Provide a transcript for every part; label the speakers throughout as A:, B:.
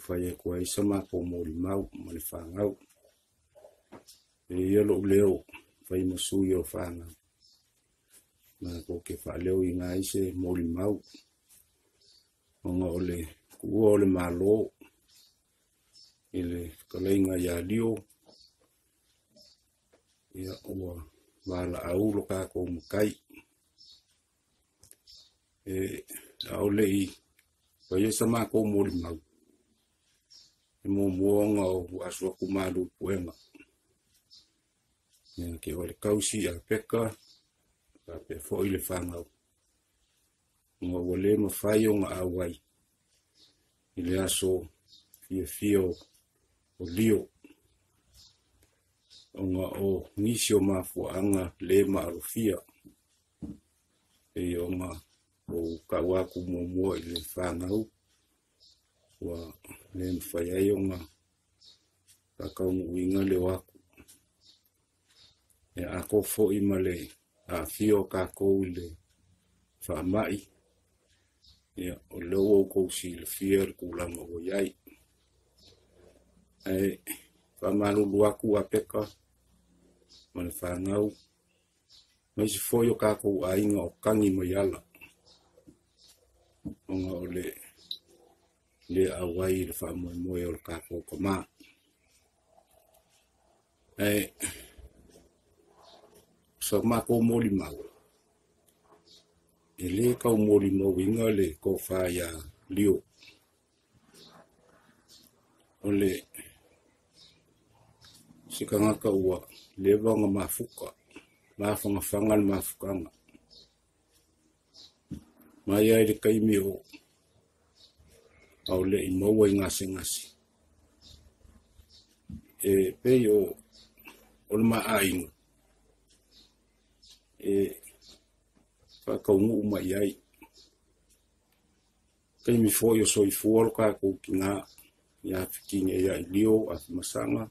A: Fai ko ai sama ko mori mau mali fangau yo lo leo fai masu yo fanga na ko ke fa leo inga ise mori mau onga ole ku ole malo ile kolenga ya Lio ya o wala au lo ka ko mukai ole I fai sama ko mori mau mo muonga o aswa kumalu puenga ya ke ole kausi a peka pa pe fo ile fanga ngo wole mo fayo nga awai ile aso fio o Lio onga o nisio mafu anga le marufia onga o kawaku mo ile fanga wa len faya yonga kakau winga le waku e ako fo imale a fio kako ile fa mai ya o lowo ko si le fier kulang o yai e fa malu waku apeka man fa ngau mai si fo yo kako ainga o kangi mayala onga ole le awai le fa mo yo ka ko koma so ma ko moli mau ele ka moli mo winga le ko fa ya Lio ole sikanga ka wa le vanga mafuka mafanga fangal mafukanga maya ile kaimi o au le imoa ngasi pe yo olma ainga fa ka ngu mai ai kai mi fo yo soi fo ka ko kinga ya fikinga ya Lio at masanga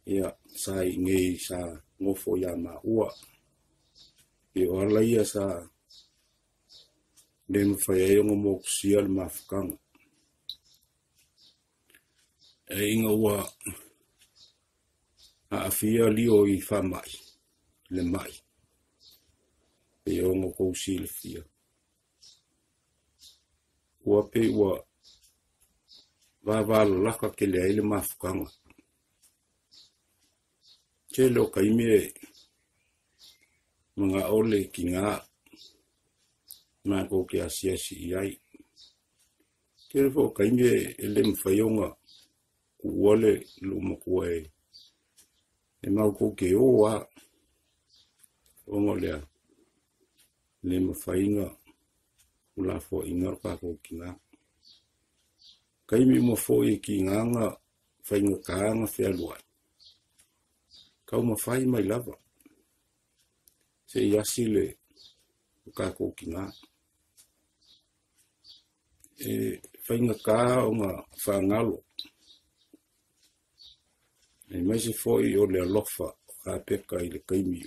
A: ya sai ngai sa ngofo ya ma ua e orla ia sa dem fa yo mo sial mafkang inga wa a afia Lio I fa mai le mai e o ngo ko sil fia wa pe wa va la ka ke le mafkang ke lo ka ime mga ole kinga na ko ke asia si ai ke fo ka ime ele mfayonga kuole luma kue e mau ko ke oa ongo lea le mawhainga ula fo inga ka ko kinga kaimi mo fo i ki nganga whainga kaanga whea kau mawhai mai lava se iasi le ka ko kinga e whainga ka o ngā whangalo e mai se fo i o le alofa ka peka i le kaimi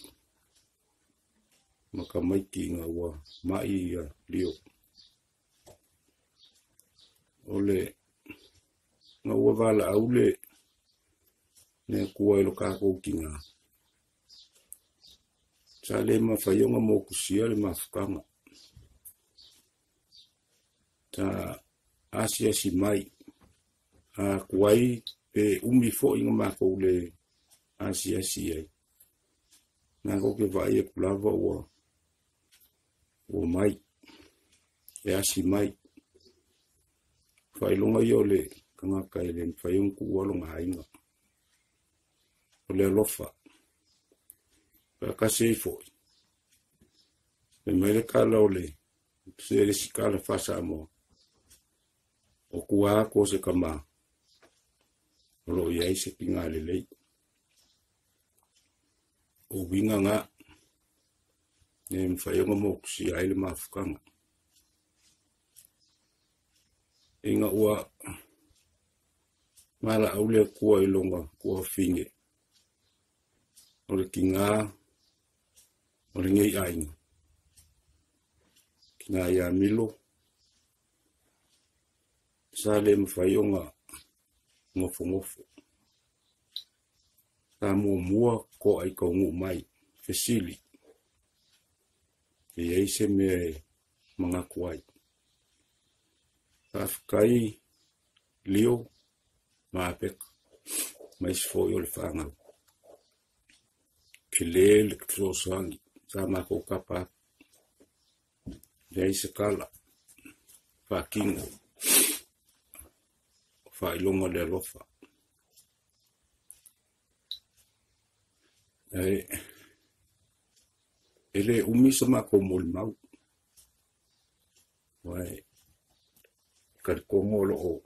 A: maka maiki ngā ua mai ia Lio o le ngā ua wala au le ne kua ilo kako ki ngā sa le mawhaionga mō kusia le mawhukanga ta asia si mai a kuai pe umi fo inga mako le asia si ai nā koke vai e kulava o mai e asi mai whailonga i o le kangaka e le whaiong ku walonga hainga o le alofa pa kase i foi me mere kala o le se le sikala fasa mo o kua ako se kama o lo iai se pinga le lei o winga nga ne mwhaiunga mo kusi aile mawhukanga. Inga ua mala aule kua ilonga kua whinge. O le ki ngā, o le ngei ainga. Ki ngā ia milo. Sa le mwhaiunga ngofo. Sa mua ko ai kaungu mai. Fesili. E eise me mga kuai. Afkai Lio maapek mais foi o le whangau. Ke le ktosangi sa mako kapa. Le eise kala. Whakingo. Whailonga le alofa. Ele umisa mako mol mau. Wai. Karkongo lo o.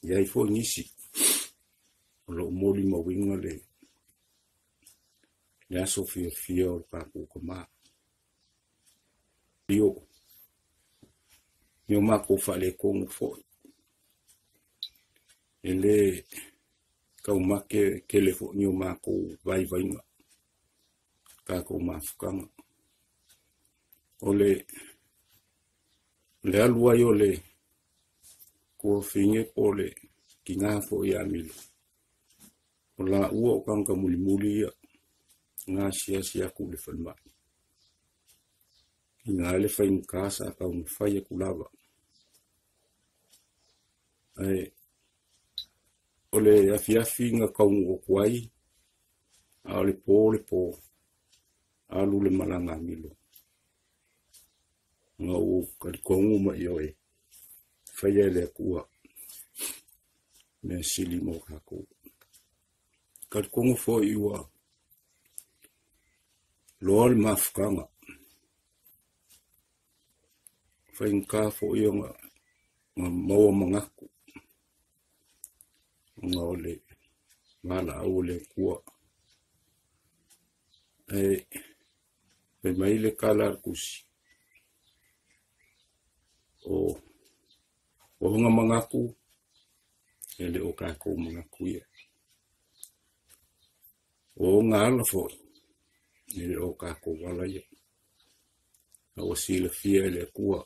A: Iai fo nisi. Lo moli mawinga le. Le aso fia o kaku kama. Lio. Nio mako fale kongo foi. Ele. Kau make kele fo nio mako vai vainga. Kako mafukanga. Ole le alua yo le ko finge pole ki ngā fo ia milo. O la ua o kanga muli ia ngā sia ku le whanmai. I ngā le whain kāsa ka un whai e kulava. O le afiafi ngā kaungu o kuai a o le po alu le malanga milo. Ngā o karikongu ma i oe. Whaia le kua. Me sili mo kako. Karikongu fo i ua. Loa le mafukanga. Whainka fo i o ngā maua mangaku. Ngā o le mala au le kua. Pe mai le kala kusi. O hunga mangaku. Ele o kako mangaku ia. O ngā ala foi. Ele o kako wala ia. O sila fia ele kua.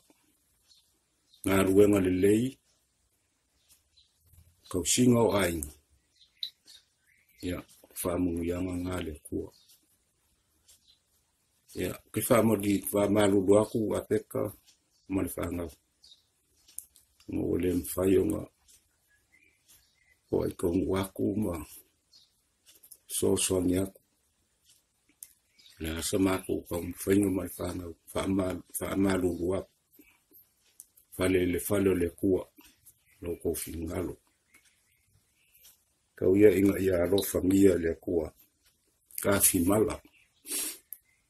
A: Ngā ruenga le lei. Kau singa o ainga. Ia, whamungu ianga ngā le kua. Ia, ke whamalulu aku a peka male whangau. Ngō le mwhaionga o ai kongu aku ma soani aku. Le asa mako kau mwhainga mai whangau. Whamalulu aku. Whale le kua. Loko whingalo. Kau ia inga ia rofa ngia le kua ka fimala.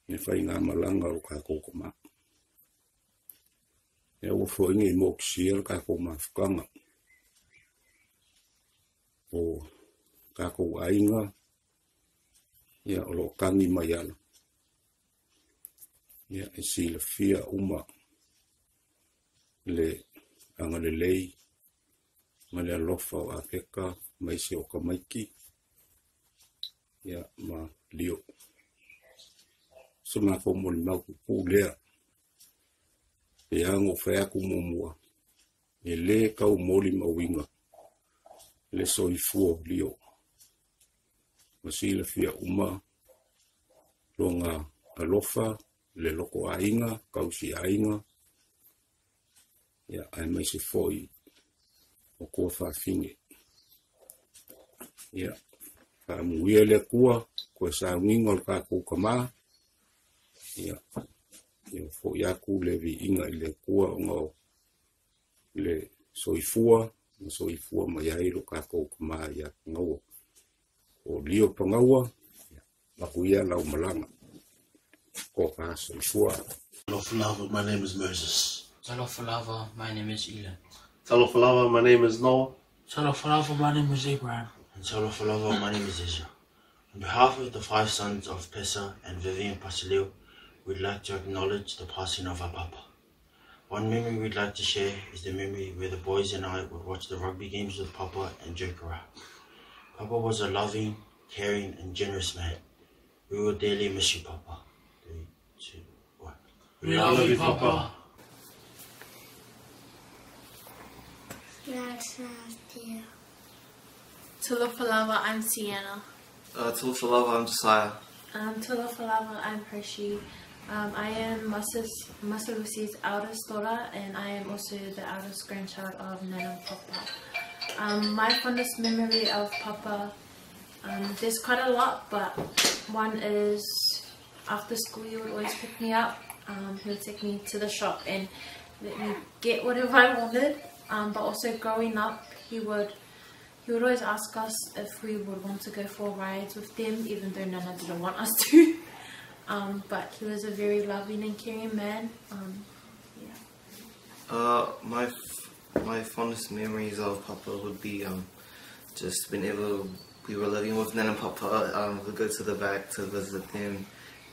A: E whai ngā malanga o kākou kama. E o fo inga I moksia kākou mawhukanga. O kākou ainga ia o lo kangi mai ana. Ia e sila fia uma le anga le lei ma le alofa o Afrika mai se o kamaiki. Ia ma Lio. So nga ko mo mau ku lea. E ango whai aku momua. E le kau moli mawinga. Le soifua Lio. Masila fia uma. Longa alofa. Le loko ainga. Kausi ainga. Ia ai mai se foi. O kua whawhinge. Ia. Whamuia le kua. Kua sa ngingo le kākou kama. Ia, ia fo iaku le vi inga I le kua o ngau le soifua mai airo kākou kama ia ngau o Lio Panaua Niu lau malanga ko ka soifua.
B: Talofa, my name is Moses.
C: Talofa, my name is Ilan.
B: Talofa, my name is Noah.
C: Talofa, my name is Abraham.
D: And Talofa, my name is Israel. On behalf of the 5 sons of Pesa and Vivian Pasilio, we'd like to acknowledge the passing of our Papa. One memory we'd like to share is the memory where the boys and I would watch the rugby games with Papa and joke around. Papa was a loving, caring and generous man. We will dearly miss you, Papa. 3, 2, 1.
C: We love you, Papa.
E: Talofa, I'm Sienna.
F: Talofa, I'm Josiah.
E: Talofa, I'm Hershey. I am Masarusi's eldest daughter, and I am also the eldest grandchild of Nana and Papa. My fondest memory of Papa, there's quite a lot, but one is after school he would always pick me up. He would take me to the shop and let me get whatever I wanted. But also growing up, he would always ask us if we would want to go for rides with them, even though Nana didn't want us to. But he was a very loving and caring man.
F: My fondest memories of Papa would be just whenever we were living with Nan and Papa, we'd go to the back to visit them,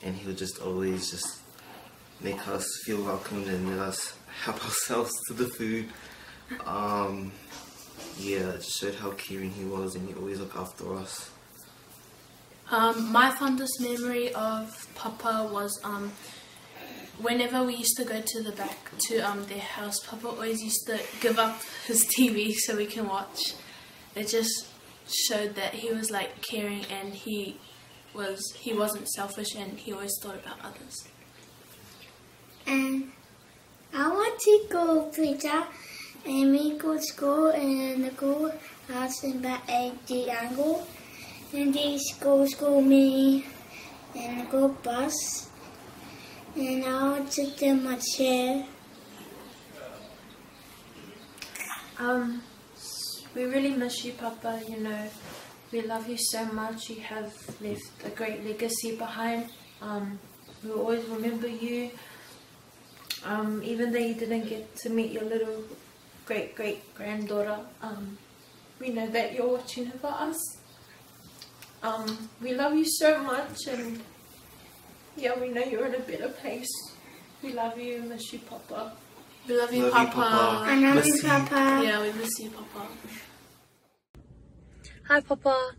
F: and he would just always just make us feel welcomed and let us help ourselves to the food. Yeah, it just showed how caring he was, and he always looked after us.
E: My fondest memory of Papa was whenever we used to go to the back to their house, Papa always used to give up his TV so we can watch. It just showed that he was like caring, and he wasn't selfish, and he always thought about others.
G: And I want to go pizza, and we go to school, and the go house in back at the angle. And they school me and go bus, and I'll sit in my chair.
E: We really miss you, Papa. You know, we love you so much. You have left a great legacy behind. We will always remember you. Even though you didn't get to meet your little great granddaughter, we know that you're watching over us. We love you so much, and yeah, we know you're in a better place. We love you and miss you, Papa.
C: We love you, Papa.
G: I love you, Papa.
E: Yeah, we miss you, Papa.
H: Hi, Papa.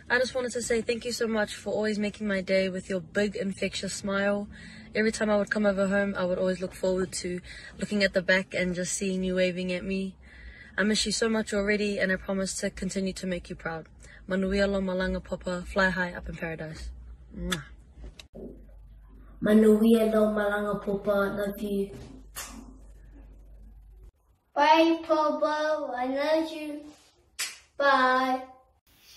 H: I just wanted to say thank you so much for always making my day with your big, infectious smile. Every time I would come over home, I would always look forward to looking at the back and just seeing you waving at me. I miss you so much already, and I promise to continue to make you proud. Manuia lo malanga, Papa. Fly high up in paradise. Mwah.
I: Manuia lo malanga, Papa. Love you.
G: Bye, Papa. I love you. Bye.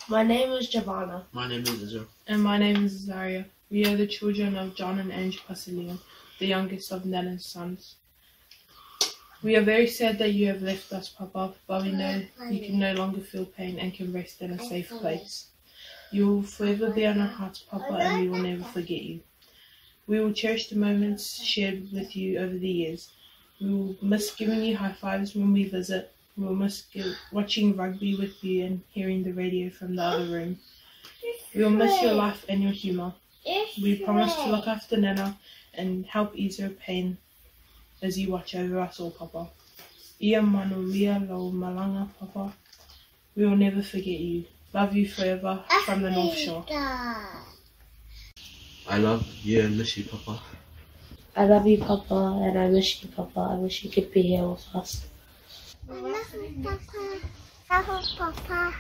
J: My name is Giovanna.
B: My name is Israel.
J: And my name is Zaria. We are the children of John and Angie Pasilio, the youngest of Nana's sons. We are very sad that you have left us, Papa, but we know you can no longer feel pain and can rest in a safe place. You will forever be on our hearts, Papa, and we will never forget you. We will cherish the moments shared with you over the years. We will miss giving you high fives when we visit. We will miss watching rugby with you and hearing the radio from the other room. We will miss your laugh and your humour. We promise to look after Nana and help ease her pain as you watch over us all, Papa. Ia manuia lo malanga, Papa. We will never forget you. Love you forever from the North Shore.
B: I love you and miss you, Papa.
I: I love you, Papa, and I miss you, Papa. I wish you could be here with us.
G: I love you, Papa. I love Papa.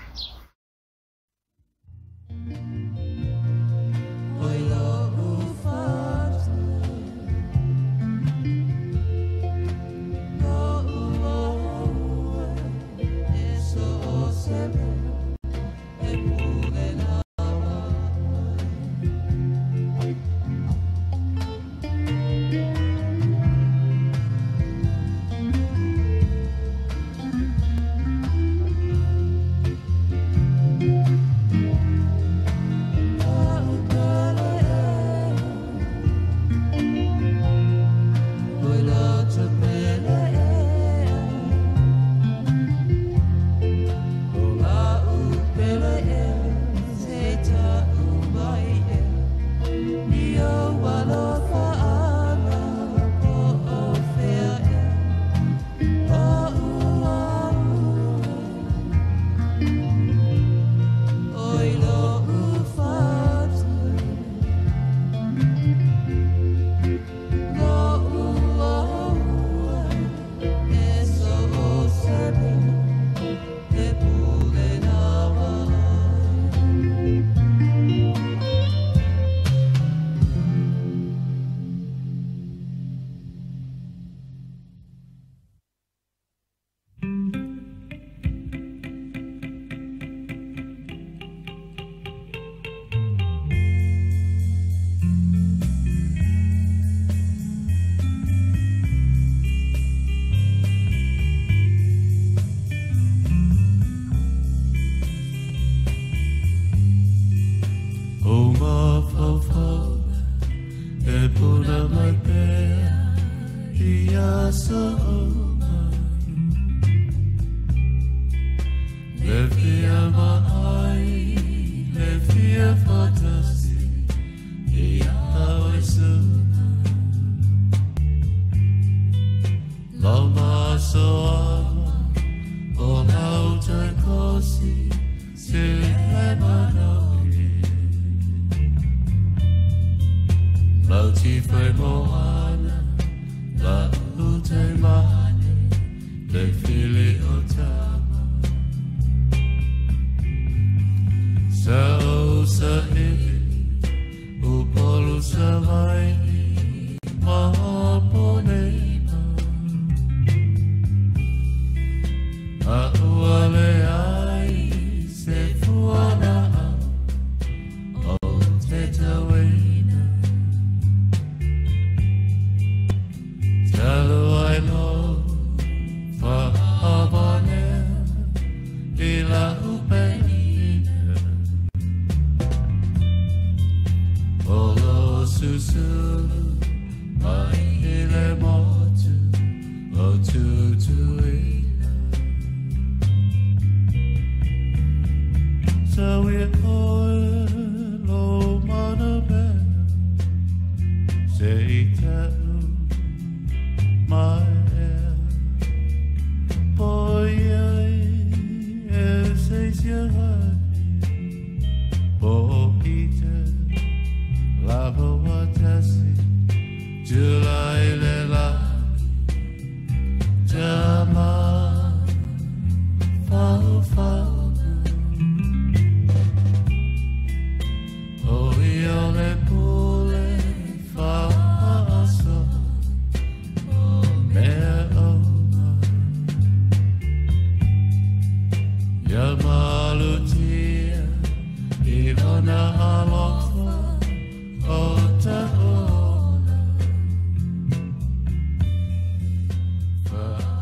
K: For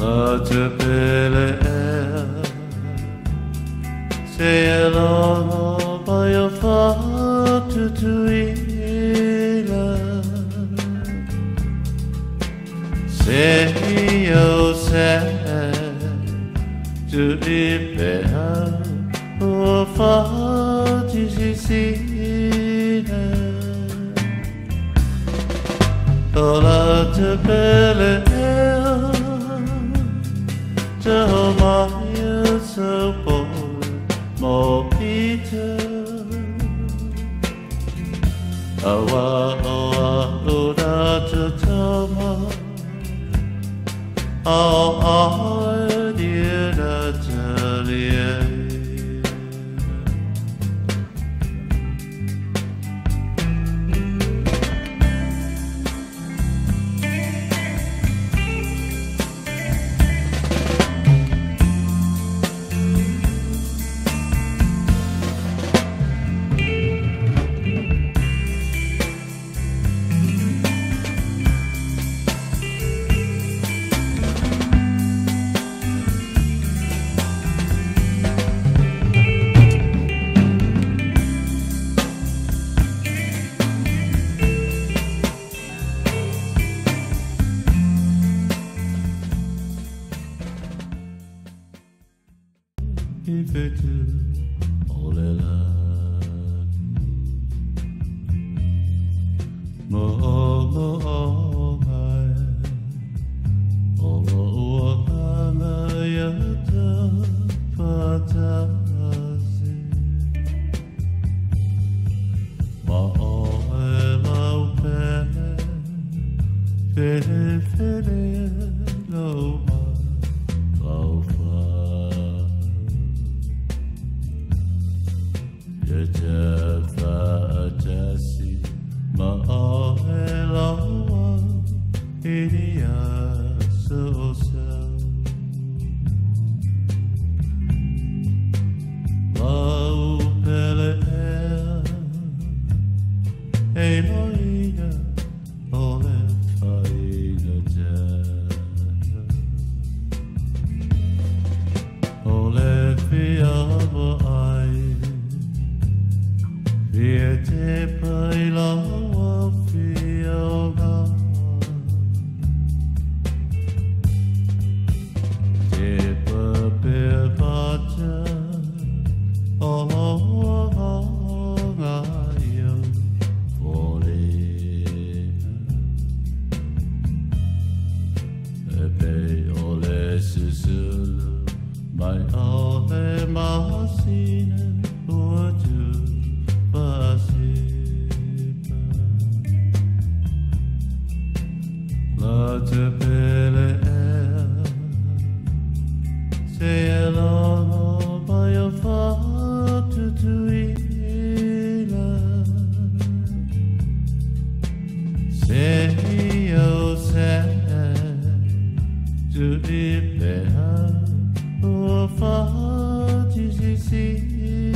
K: La te pele Say hello by your far to Tuila. Say you sad to live there. Oh, far to see. Ola te pele te homaya so po mo pita awa oa oda te tama a dia da talia. To live there, oh, far to see.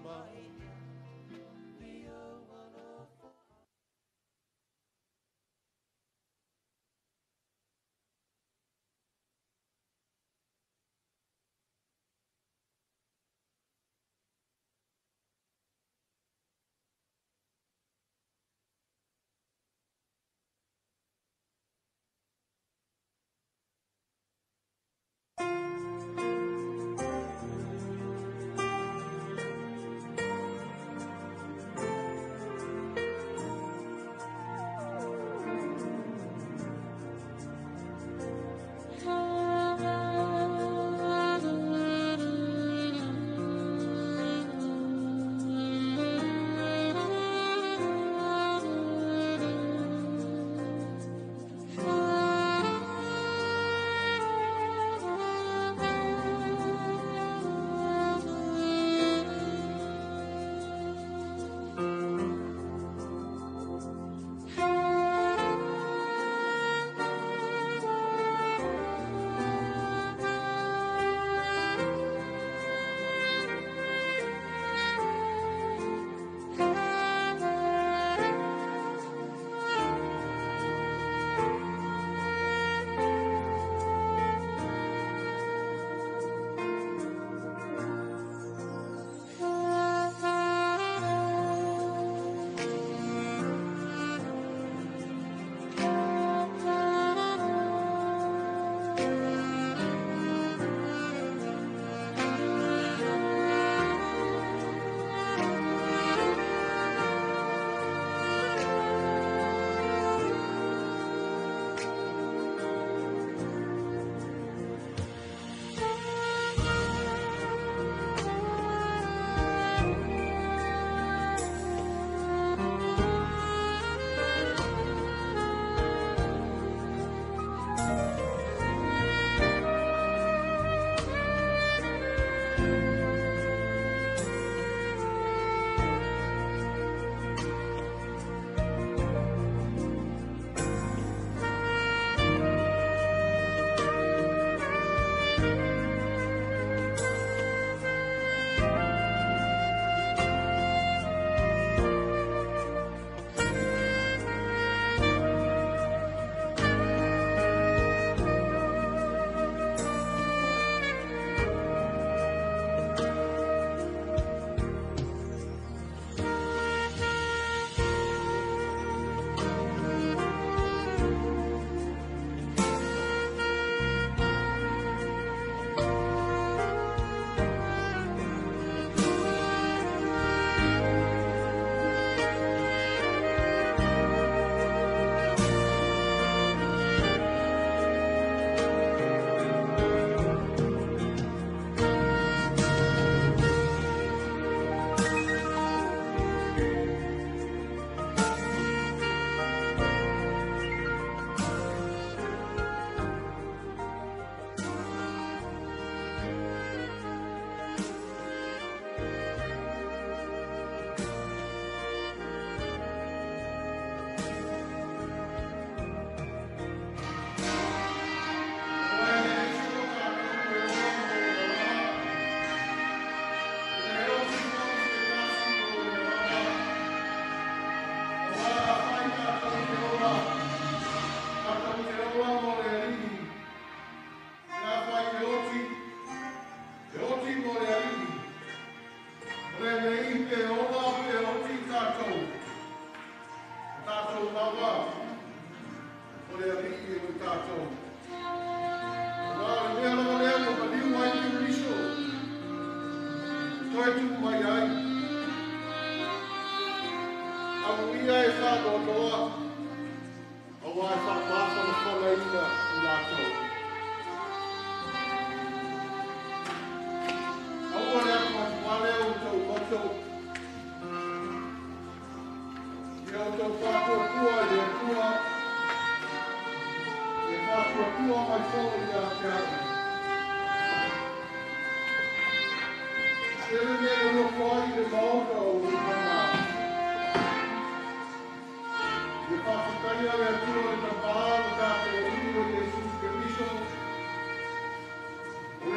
K: Bye.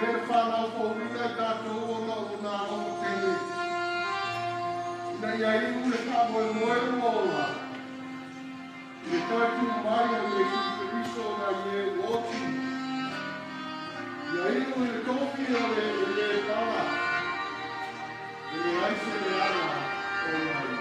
A: le whanau whaurina tātou o na o nā o tene. Ina ia iu le kāmoe moe moa. Le tātou mai o le Kristo na ie woti. Ia iu le tofi o le pala. Le aise le ala o nai.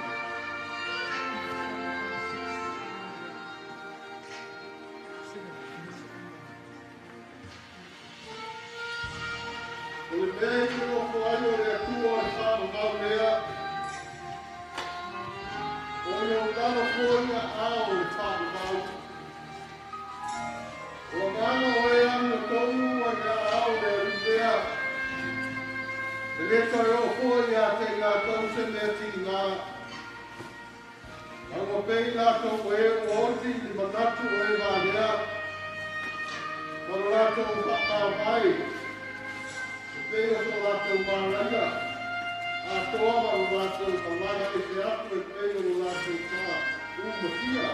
A: O le mea i o whaio le atua e whāma mau lea. O le o ngana whoina ao le whāma mau. O ngana o e anu tonu a ngā ao le rivea. E le toi o whoia te ngā tau se mea ti ngā. Anga pei lātou e o oti li manatu e ngā lea. Mara lātou whakā mai. Pega o lātou māranga, a toa o lātou pamana e te atu e pega o lātou pā umakia.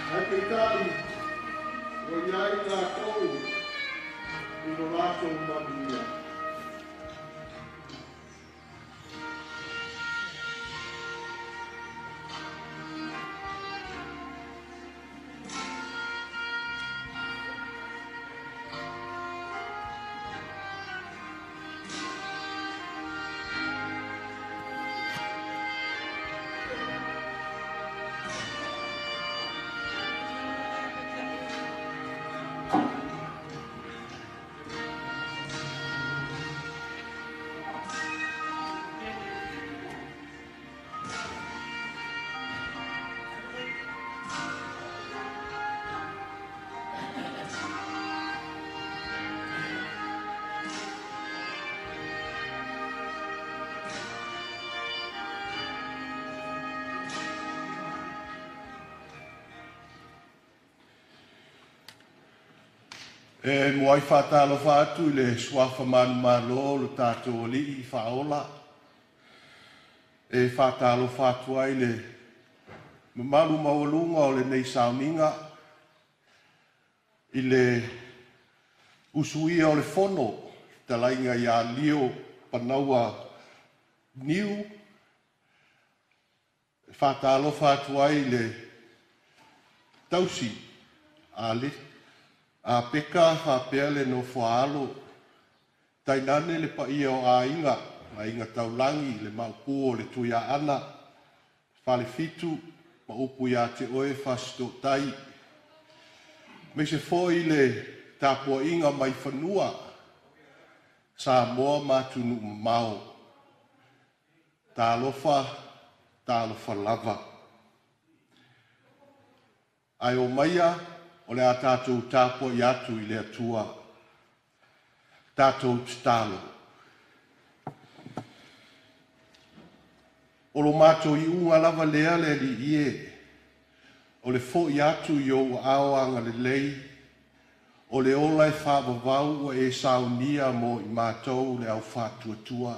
A: Ai te tai, o iai lātou, o lātou mamia.
K: E moai whātalo whātu I le swafa manu malo lo tātou li I whaola. E whātalo whātu ai le mamalu mawalunga o le nei sauninga. I le usuia o le fono talainga ia Lio Panaua Niu. E whātalo whātu ai le tausi a le a peka whapea le no whaalo. Tainane le pa ia o a inga taulangi le maupu o le tuia ana. Whale fitu, ma upu ia te oe whasto tai. Me se foi le tāpua inga mai whanua. Sa moa matunu mau. Tā lofa lava. Ai o maia, o le a tātou tāpua I atu I le atua. Tātou talo. O lo mātou I unga lava lea le li ie. O le fo I atu I o aoanga le lei. O le ola e whāwawau e saunia mo I mātou le au whātuatua.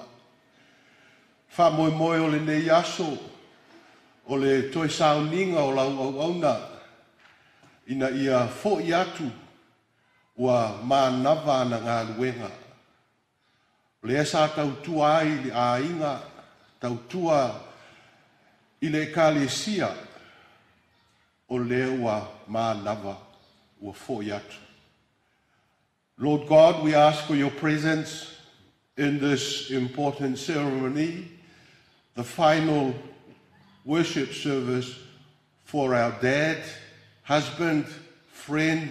K: Wha moe o le nei aso. O le toi sauninga o lau au auna. Ina ia fo I atu ua mānawa na ngā luenga. Le esa tautua ai li a inga, tautua I le kalesia o le ua mānawa ua fo I atu. Lord God, we ask for your presence in this important ceremony, the final worship service for our dad, husband, friend,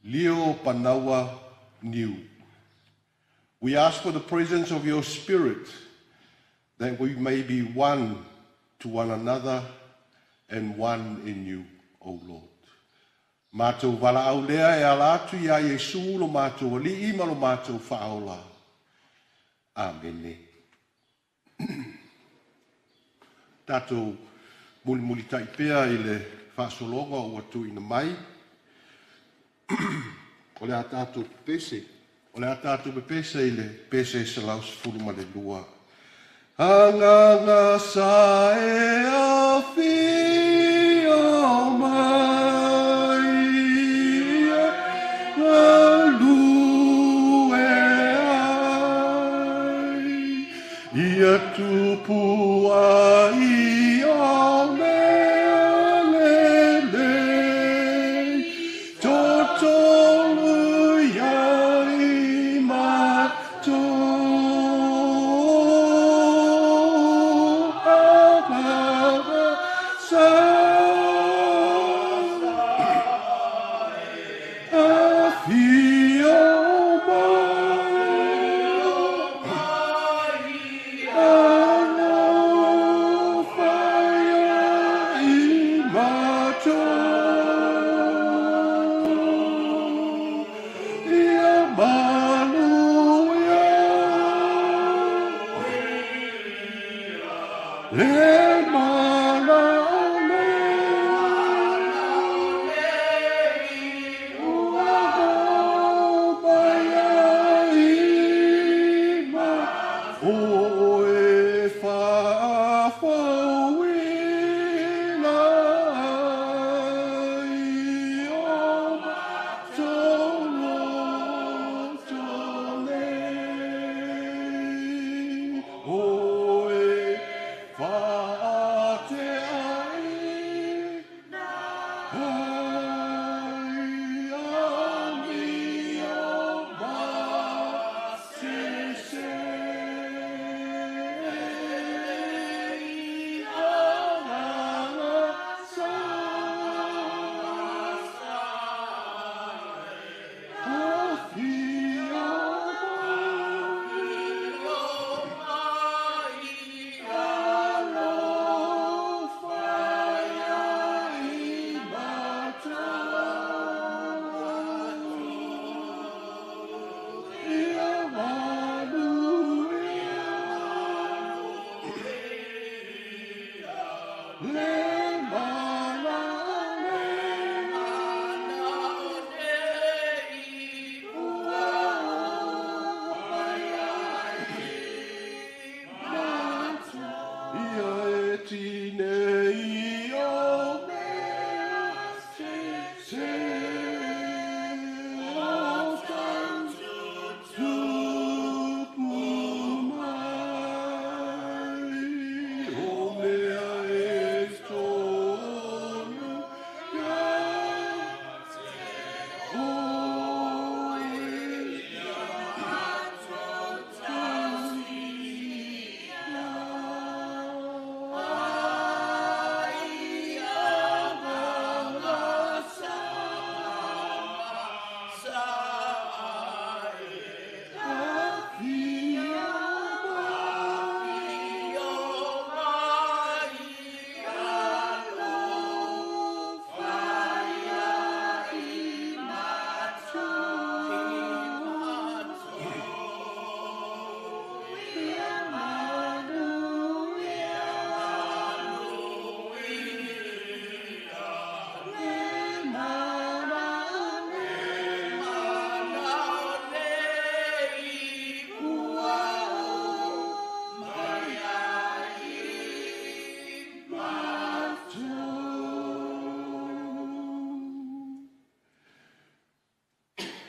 K: Lio Panaua Niu. We ask for the presence of your Spirit, that we may be one to one another and one in you, O Lord. Mātou wala au lea e alatu ia Yesu lo mātou ali ima lo mātou whaola. Amen. Tātou muli taipea I le whaasolonga o atu ina mai. O le a tātou pese. O le a tātou pese I le pese se laus furu ma le lua. Anganga sa e a fi o mai.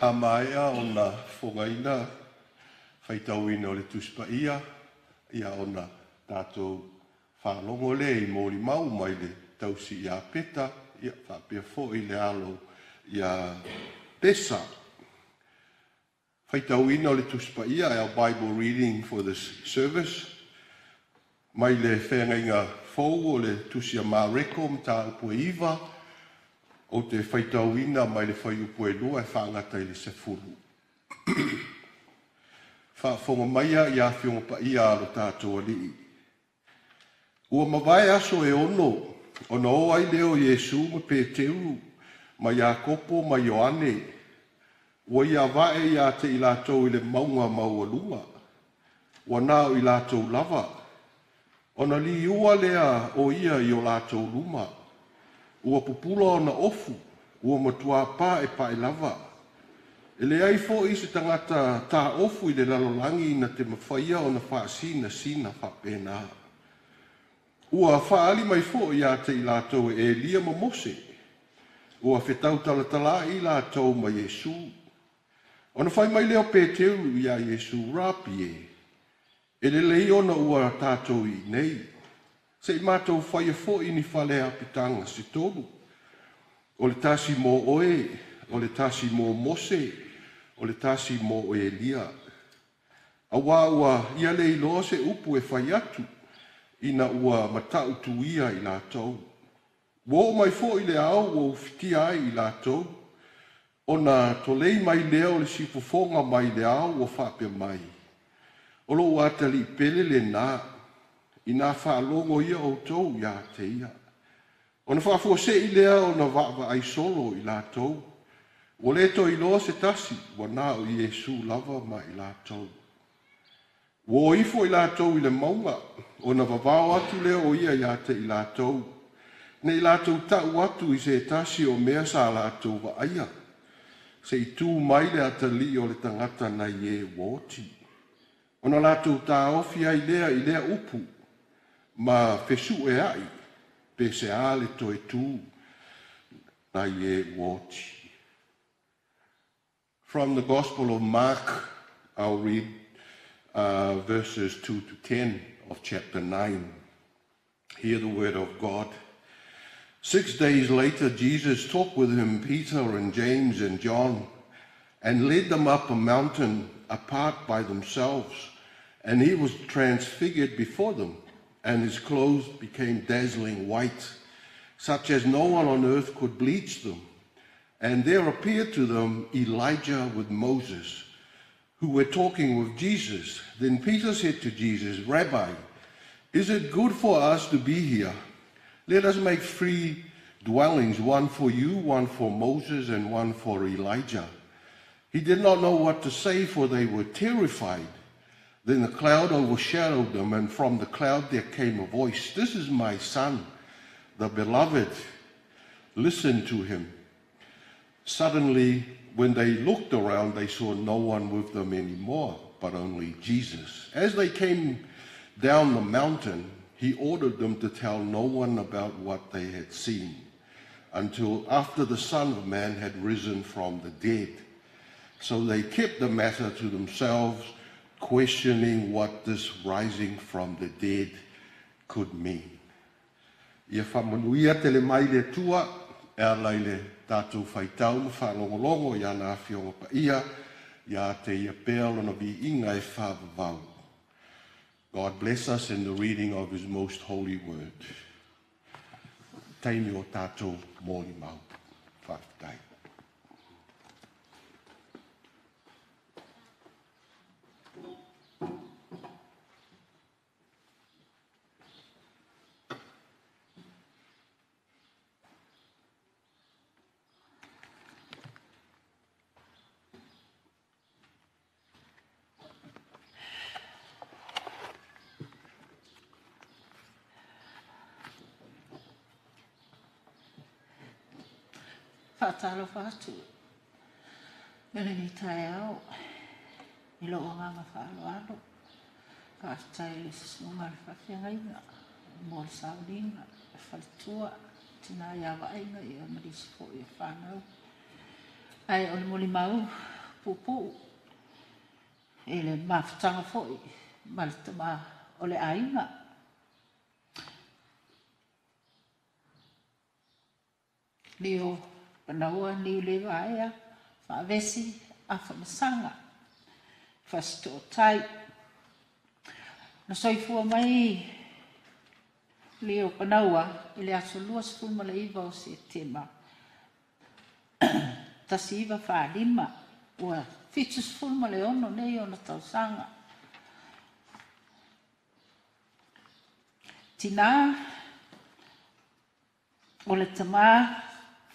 K: A maea o na whongaina, whaitauina o le tuspaia, ia o na tātou whanongo le I mōri mau mai le tausi ia peta, ia whapea fo I le alo ia pesa. Whaitauina o le tuspaia, our Bible reading for this service, mai le whengainga fōu o le tusia māreko mta upu iwa, o te whaitauina mai le whai upu e lua e whaangata I le sefuru. Whaafonga maia I a whionga pa ia alo tātou alii. Ua mawai aso e ono, ona o ai leo Yesu ma Peteu, ma Iakopo, ma Ioane, ua ia vae ia te I lātou I le maunga maua lunga, ua nao I lātou lava, ona li ua lea o ia I o lātou luma, ua pupula ona ofu, ua matua pā e pae lava. E le ai fo I se tangata tā ofu I le lalolangi na te mawhaia o na whaasina sina whapena. Ua whaali mai fo I a te I lātou e lia ma Mose. Ua whetau talatala I lātou ma Yesu. Ona whai mai leo Peteu I a Yesu rapi e. E le lei ona ua tātou I nei. Se I mātou whaia fo I ni whale apitanga se tolu. O le tasi mō oe, o le tasi mō Mose, o le tasi mō Elia. Awa ua ia le iloa se upu e whai atu, ina ua matau tuia I lātou. Wo mai fo I le au o whitia ai I lātou, ona tolei mai leo le sifofonga mai le au o whapea mai. Olo ua tali pele le nā, ina whaalongo ia o tau ia te ia. Ona whaafua se I lea ona wa'wa ai solo I lātou. O le to I loa se tasi, wa nā o Yesu lava ma I lātou. Wo ifo I lātou I le maunga, ona wawao atu leo o ia ia te I lātou. Ne I lātou tau atu I se tasi o mea sa lātou wa aia. Se I tū mai le atali o le tangata na ie woti. Ona lātou tā ofi ai lea I lea upu, ma fesu e ai, pe se ale to e tū na ie woti. From the Gospel of Mark, I'll read verses 2 to 10 of chapter 9. Hear the word of God. 6 days later, Jesus took with him Peter and James and John and led them up a mountain apart by themselves. And he was transfigured before them, and his clothes became dazzling white, such as no one on earth could bleach them. And there appeared to them Elijah with Moses, who were talking with Jesus. Then Peter said to Jesus, Rabbi, is it good for us to be here? Let us make 3 dwellings, one for you, one for Moses, and one for Elijah. He did not know what to say, for they were terrified. Then the cloud overshadowed them, and from the cloud there came a voice, This is my son, the beloved. Listen to him. Suddenly, when they looked around, they saw no one with them anymore, but only Jesus. As they came down the mountain, he ordered them to tell no one about what they had seen, until after the Son of Man had risen from the dead. So they kept the matter to themselves, questioning what this rising from the dead could mean. Ia whamanuia tele mai le tua, e alai le tātou whaitau ma whalongolongo ia nā whionga pa ia te ia pēalo na vi inga e whāwawau. God bless us in the reading of his most holy word. Taimi o tātou mōri mau. Whakatai.
L: Whaatalo whaatu. Nere ni tae au. I lo o nganga whaalo alo. Whaatai le sisunga le whawhianga inga. Mō le sauringa. Le whalitua. Tina ia wa inga i o marisi fo i whanau. Ai o le moli mau. pupu. E le mawhatanga fo'i, ma le tama o le ainga. Lio Panaua Niu le vaea, whaavesi a whamasanga. Whasto tai. Na soifua mai Lio Panaua, i le aso lua sifuma le iwa o se tema. Tasi iwa whaalima, ua fitu sifuma le ono nei o na tausanga. Tina, o le tama,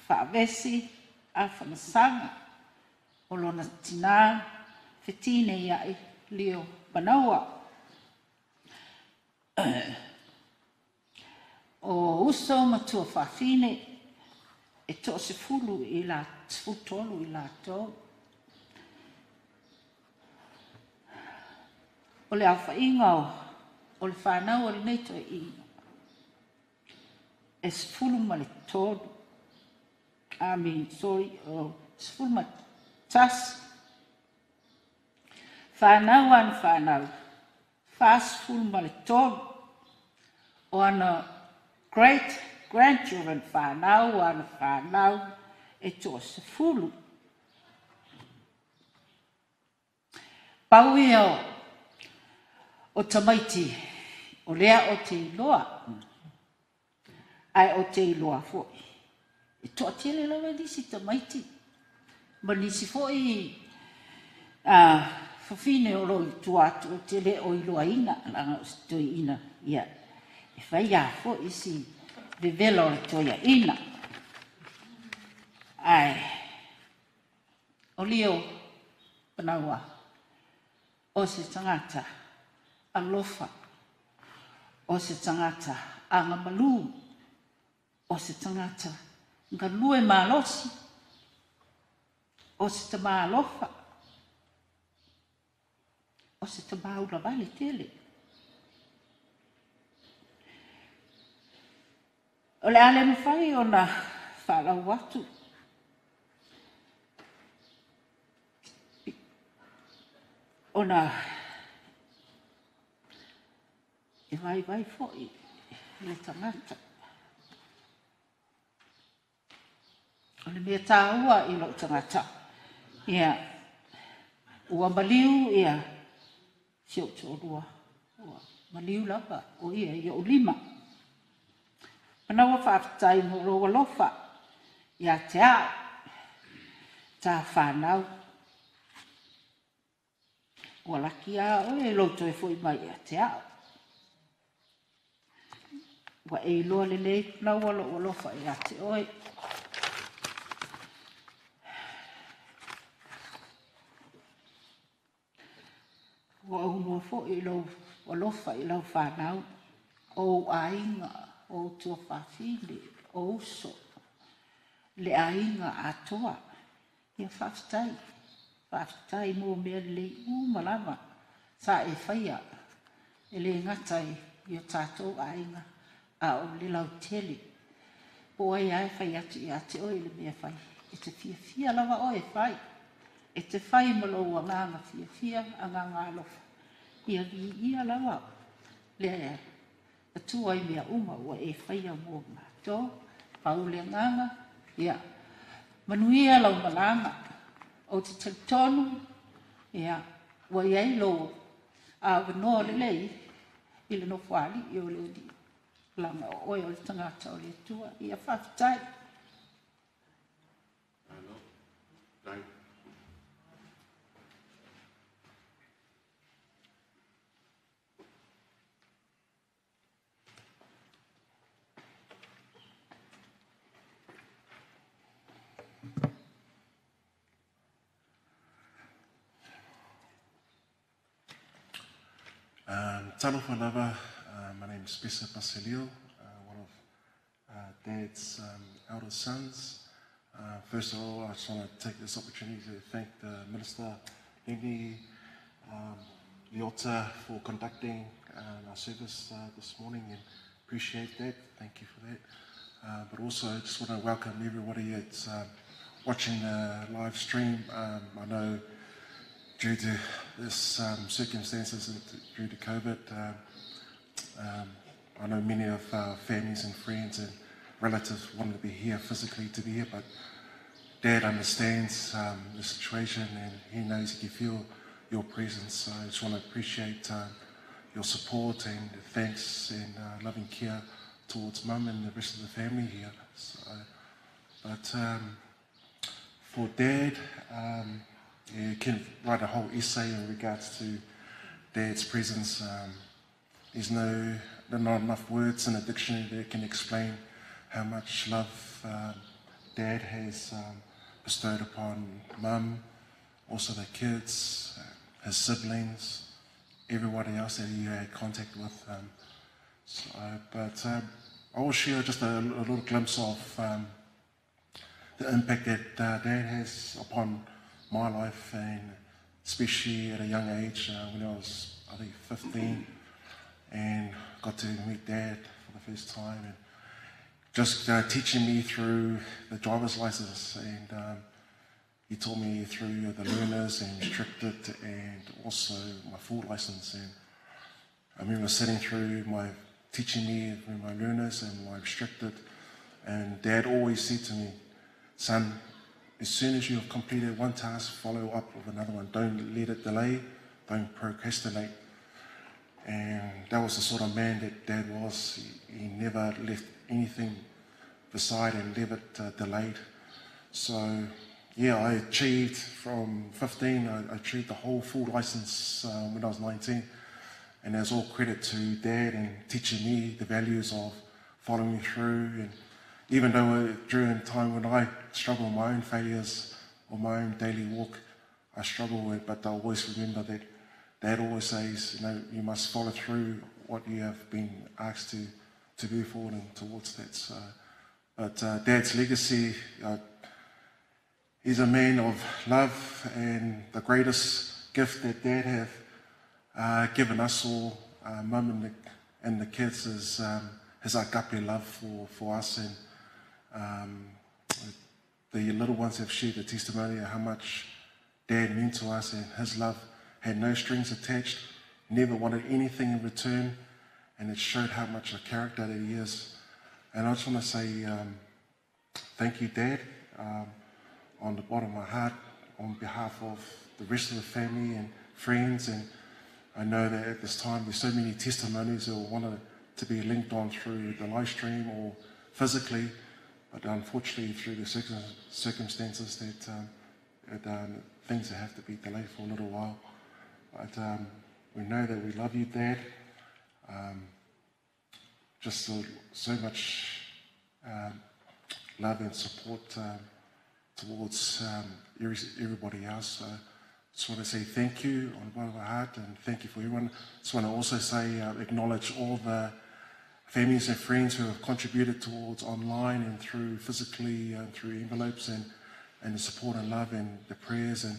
L: whaavesi a whamasanga, o lona tina, whetine iai Lio Panaua. O uso matua whawhine, e to se fulu i la tfutolu i la tau. O le awha ingao, o le whanau o le neito e inga. E se fulu ma le tolu. Se fulu ma tas. Whanau an whanau. Fast fulu ma le tolu. O ana great grandchildren whanau ana whanau e to se fulu. Pau ia o tamaiti o lea o te iloa. Ai o te iloa fo'i. E to atele lawa nisi tamaiti. Ma nisi fo'i whawhine o roi tuatu o te le o iloa ina. Langa o stoi ina ia. E whai a fo'i si vevela o le toia ina. Ai. O Lio Panaua. O se tangata alofa. O se tangata angamalu. O se tangata ngalue malosi. O se tama alofa. O se tama ula vale tele. O le ale mawhai o na whalau watu. O na e vai fo'i le tangata. O le mea tāua i lo tangata. Ia, ua maliu ia sio tōrua. Ua maliu lapa o ia i o lima. Panaua whaafitai mo roa lofa. Ia te ao. Tā whanau. Ua laki a o e loto e fwoi mai ia te ao. Ua e loa le lei panaua lo lofa ia te oi. Ua unua fwoi lo lofa i lau whanau. O ainga, o tua whawhine, o uso. Le ainga atoa. Ia whaftai. Whaftai mō mea le malama. Sa e whaia. E le ngatai i o tātou ainga. A o le lau tele. Po ai ai whai atu i ate oi le mea whai. E te fia lawa o e whai. E te whai malo a nganga fia a nganga alofa. Ia lawa. Le a tua i mea uma ua e whaia mō ngā tō. Pau le nganga. Ia. Manuia lau malanga. O te tautonu. Ia. Ua iai lo a wanoa le lei. I le no whali i o le odi. Langa o oi o le tangata o le tua. Ia whaftai.
M: Tano whanava, my name is Spesa Basilio, one of Dad's eldest sons. First of all, I just want to take this opportunity to thank the Minister, Henry Liota, for conducting our service this morning, and appreciate that. Thank you for that. But also, I just want to welcome everybody that's watching the live stream. I know due to this circumstances and due to COVID, I know many of our families and friends and relatives wanted to be here physically to be here, but Dad understands the situation and he knows he can feel your presence. So I just want to appreciate your support and thanks and loving care towards Mum and the rest of the family here. So, but for Dad, you can write a whole essay in regards to Dad's presence. There's not enough words in a dictionary that can explain how much love Dad has bestowed upon Mum, also the kids, his siblings, everybody else that he had contact with. But I will share just a little glimpse of the impact that Dad has upon my life, and especially at a young age when I was, I think, 15, and got to meet Dad for the first time, and just teaching me through the driver's license, and he taught me through the learners and restricted, and also my full license. And I remember sitting through teaching me through my learners and my restricted, and Dad always said to me, son, as soon as you have completed one task, follow up with another one. Don't let it delay, don't procrastinate. And that was the sort of man that Dad was. He never left anything beside and never delayed. So yeah, I achieved from 15, I achieved the whole full license when I was 19. And that's all credit to Dad and teaching me the values of following through. And even though during a time when I struggle with my own failures or my own daily walk, I struggle with, but I always remember that Dad always says, you must follow through what you have been asked to move forward and towards that. So, but Dad's legacy, he's a man of love, and the greatest gift that Dad have given us all, Mum and the kids, is his agape love for us. And the little ones have shared the testimony of how much Dad meant to us, and his love had no strings attached, never wanted anything in return, and it showed how much a character that he is. And I just want to say thank you, Dad, on the bottom of my heart, on behalf of the rest of the family and friends. And I know that at this time there's so many testimonies that wanted to be linked on through the live stream or physically, but unfortunately through the circumstances that things that have to be delayed for a little while. But we know that we love you, Dad. Just so much love and support towards everybody else. So just want to say thank you on the bottom of my heart, and thank you for everyone. Just want to also say, acknowledge all the families and friends who have contributed towards online and through physically, through envelopes, and the support and love and the prayers, and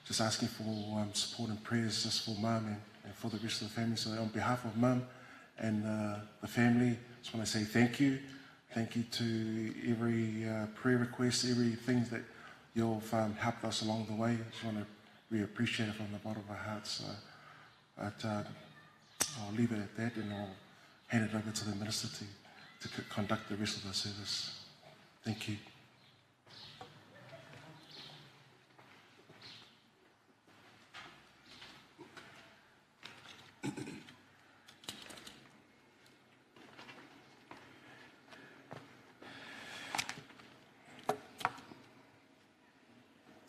M: just asking for support and prayers just for Mum and for the rest of the family. So on behalf of Mum and the family, just want to say thank you. Thank you to every prayer request, everything that you've helped us along the way. I just want to really appreciate it from the bottom of our hearts. But I'll leave it at that, and I'll hand it over to the minister to conduct the rest of the service. Thank you.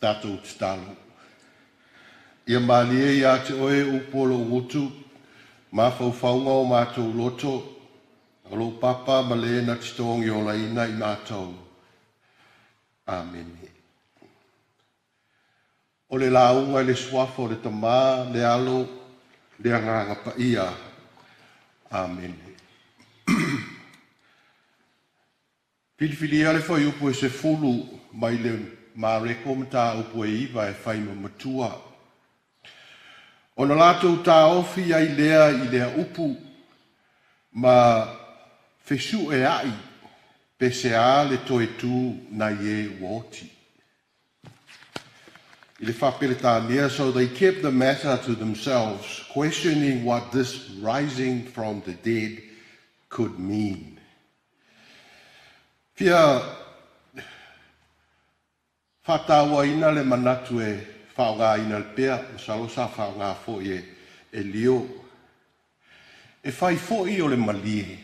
K: Tātou te talo. Ia malie ia te oe upolo ngutu, mawhauwhaunga o mātou loto, alo papa male na te tongi o laina I mātou. Amen. O le launga le swafo le tamā, le alo, le anganga pa ia. Amen. Filifili ale whai upo e se fulu mai le mareko mta upo e iwa e whai matua. O na lātou tā ofi ai lea I lea upu, ma fesu e ai, pe se a le toe tū na ie woti. I le whapiritalia, so they kept the matter to themselves, questioning what this rising from the dead could mean. Pia, whatawa ina le manatu e whaonga ina le pea, salosa whaonga fo e Lio. E whai fo i o le malie,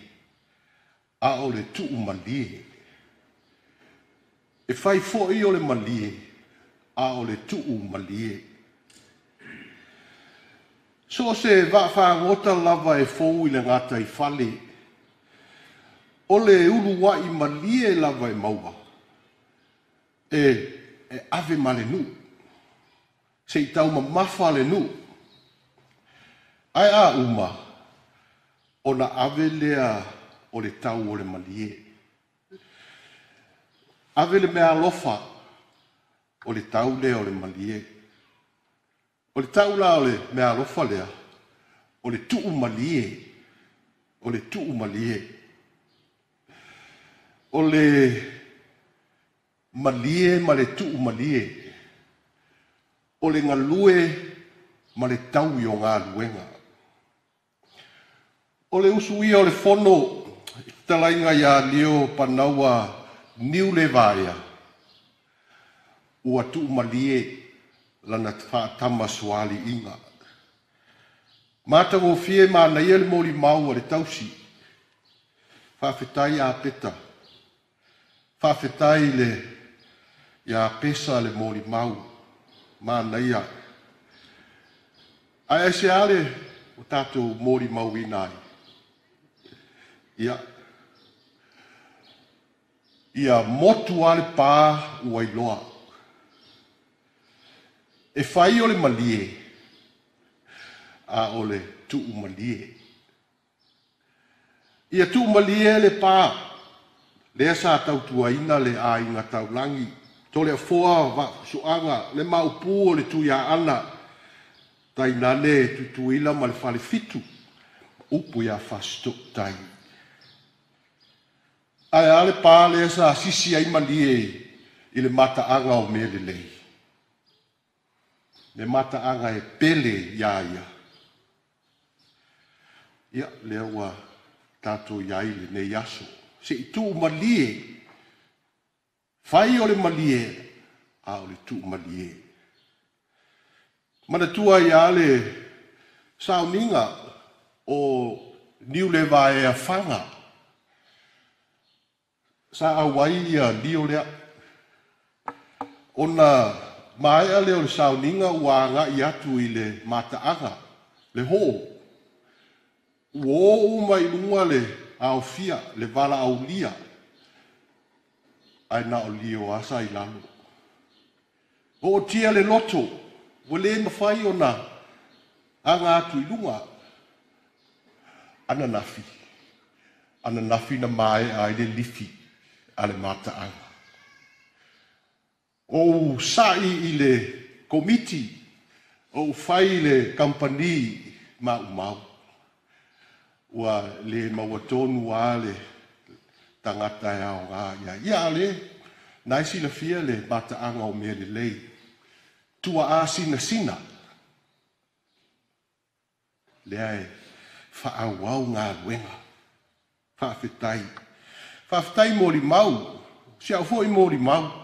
K: a o le tuu malie. E whai fo i o le malie, a o le tuu malie. So se whaangota lava e fōu i le ngata i whale, o le ulu wa i malie lava e maua, e ave ma le nu, se i tau mawha le nu. Ai a uma, o na ave lea o le tau o le malie. Ave le mea alofa, o le tau lea o le malie. O le tau la o le mea alofa lea, o le tuu malie. O le tuu malie. O le malie ma le tuu malie. O le ngalue ma le tau i o ngā luenga. O le usuia o le fono, talainga ia Lio Panaua Niu le vaia. Ua tuu malie lana whaatama suali inga. Mātango fie mā na ia le mōri mau a le tausi. Whawhetai a peta. Whawhetai le ia pesa le mōri mau. Mā na ia. Ai se ale o tātou mōri mau inai. Ia. Ia motu ale pā ua iloa. E whai o le malie, a o le tuu malie. Ia tuu malie le pā, lea sa tautua ina le a inga taulangi, to le foa suanga, le maupu o le tuia ana, tainane tutuila ma le whale fitu, upu ia fasto tai. Ai ale pā lea sa sisi ai malie i le mata anga o mele lei. Le mata anga e pele iaia. Ia lea ua tato iai le ne yaso. Se i tuu malie. Whai o le malie. A o le tuu malie. Mana tua ia le sauninga o niu le vae a whanga. Sa awai ia Lio lea. Ona mai a leo le sauninga ua nga i atu i le mataanga, le ho. Uo uma i lunga le au fia, le vala au lia. Ai na o Lio asa i lalo. O tia le loto, wale mawhai o na anga atu i lunga. Ana nafi. Ana nafi na mai a i le lifi a le mataanga. O sai i le komiti, o fai le kampani mau. Ua le mawatonu a le tangata e ao ngā ia. Ia le, naisi la fia le mataanga o mea le lei. Tua a sina. Le ai, whaawau ngā luenga. Whaafetai. Whaafetai mōri mau. Si au fo i mōri mau.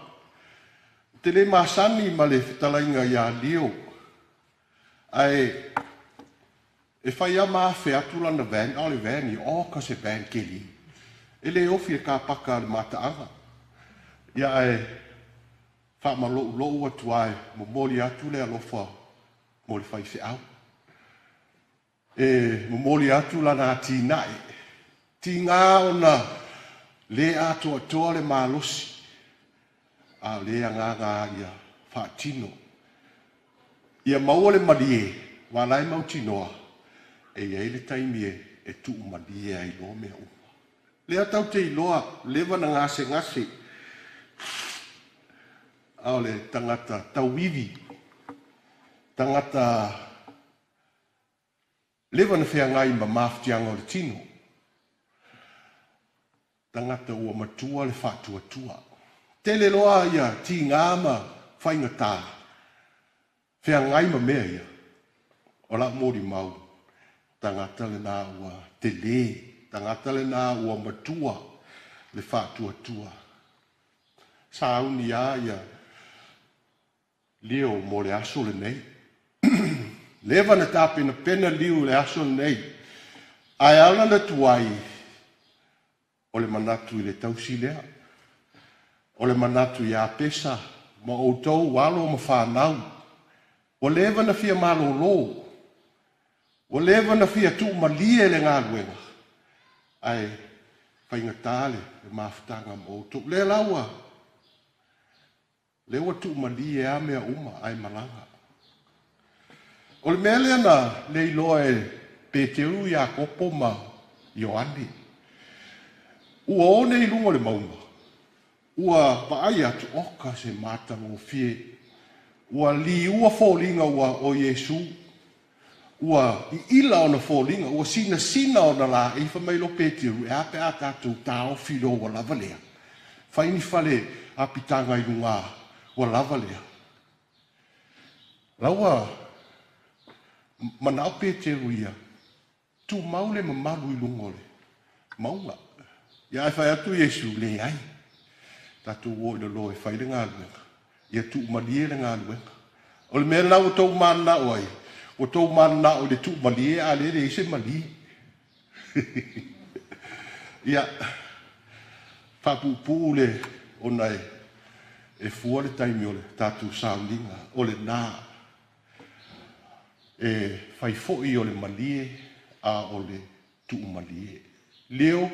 K: Te le masani ma le whetalainga ia Lio. Ai, e whai a maa whe atulana van, ale van i oka se van keli. E le ofi e ka paka le mataanga. Ia ai, wha ma loo atu ai, mo moli atu le alofa, mo le whai whi au. E mo moli atu lana ti nai. Ti ngā ona le ato atoa le malosi. A lea ngā ia whaatino. Ia maua le malie, walai mau tinoa, e iei le taimi e tuu malie a ilo mea uma. Lea tau te iloa, lewa na ngase. Ao le tangata tauwiwi, tangata lewa na whea ngai ma maftianga o le tino. Tangata ua matua le whaatua. Tele loa ia ti ngāma whainga tā. Whea ngai ma mea ia. O la mōri mau. Tangata le nā ua te le. Tangata le nā ua matua. Le whātua tua. Sa auni a ia. Lio mo le aso le nei. Lewa na tāpena pena liu le aso le nei. Ai ala na tuai. O le manatu i le tausi lea. O le manatu i a pesa. Ma o tau walo ma whanau. O lewa na fia malolo. O lewa na fia tu malie le ngā luenga. Ai, whainga tāle, le mawhitanga ma o tau. Le laua. Lewa tu malie a mea uma, ai malanga. O le mea lea na le iloa e Peteu i a kopo ma Ioani. Ua o nei lunga le mauma. Ua paai atu oka se mātanga o fie. Ua li ua fōlinga ua o Yesu. Ua i ila o na fōlinga. Ua sina o na la e whamailo Peteu. E ape a tātou tāo whiro ua lava lea. Whaini whale apitanga i lunga ua lava lea. Laua manao Peteu ia. Tu maule ma malu i lunga le. Maunga. Ia e whai atu Yesu le ai. Tātou o ina lo e whai le ngā luenga. Ia tu malie le ngā luenga. O le mea lau o tau mana o ai. O tau mana o le tu malie a le ise malie. Ia whapupu le o nai e fua le taimi o le tātou sauninga o le nā. E whai foi o le malie a o le tu malie. Leo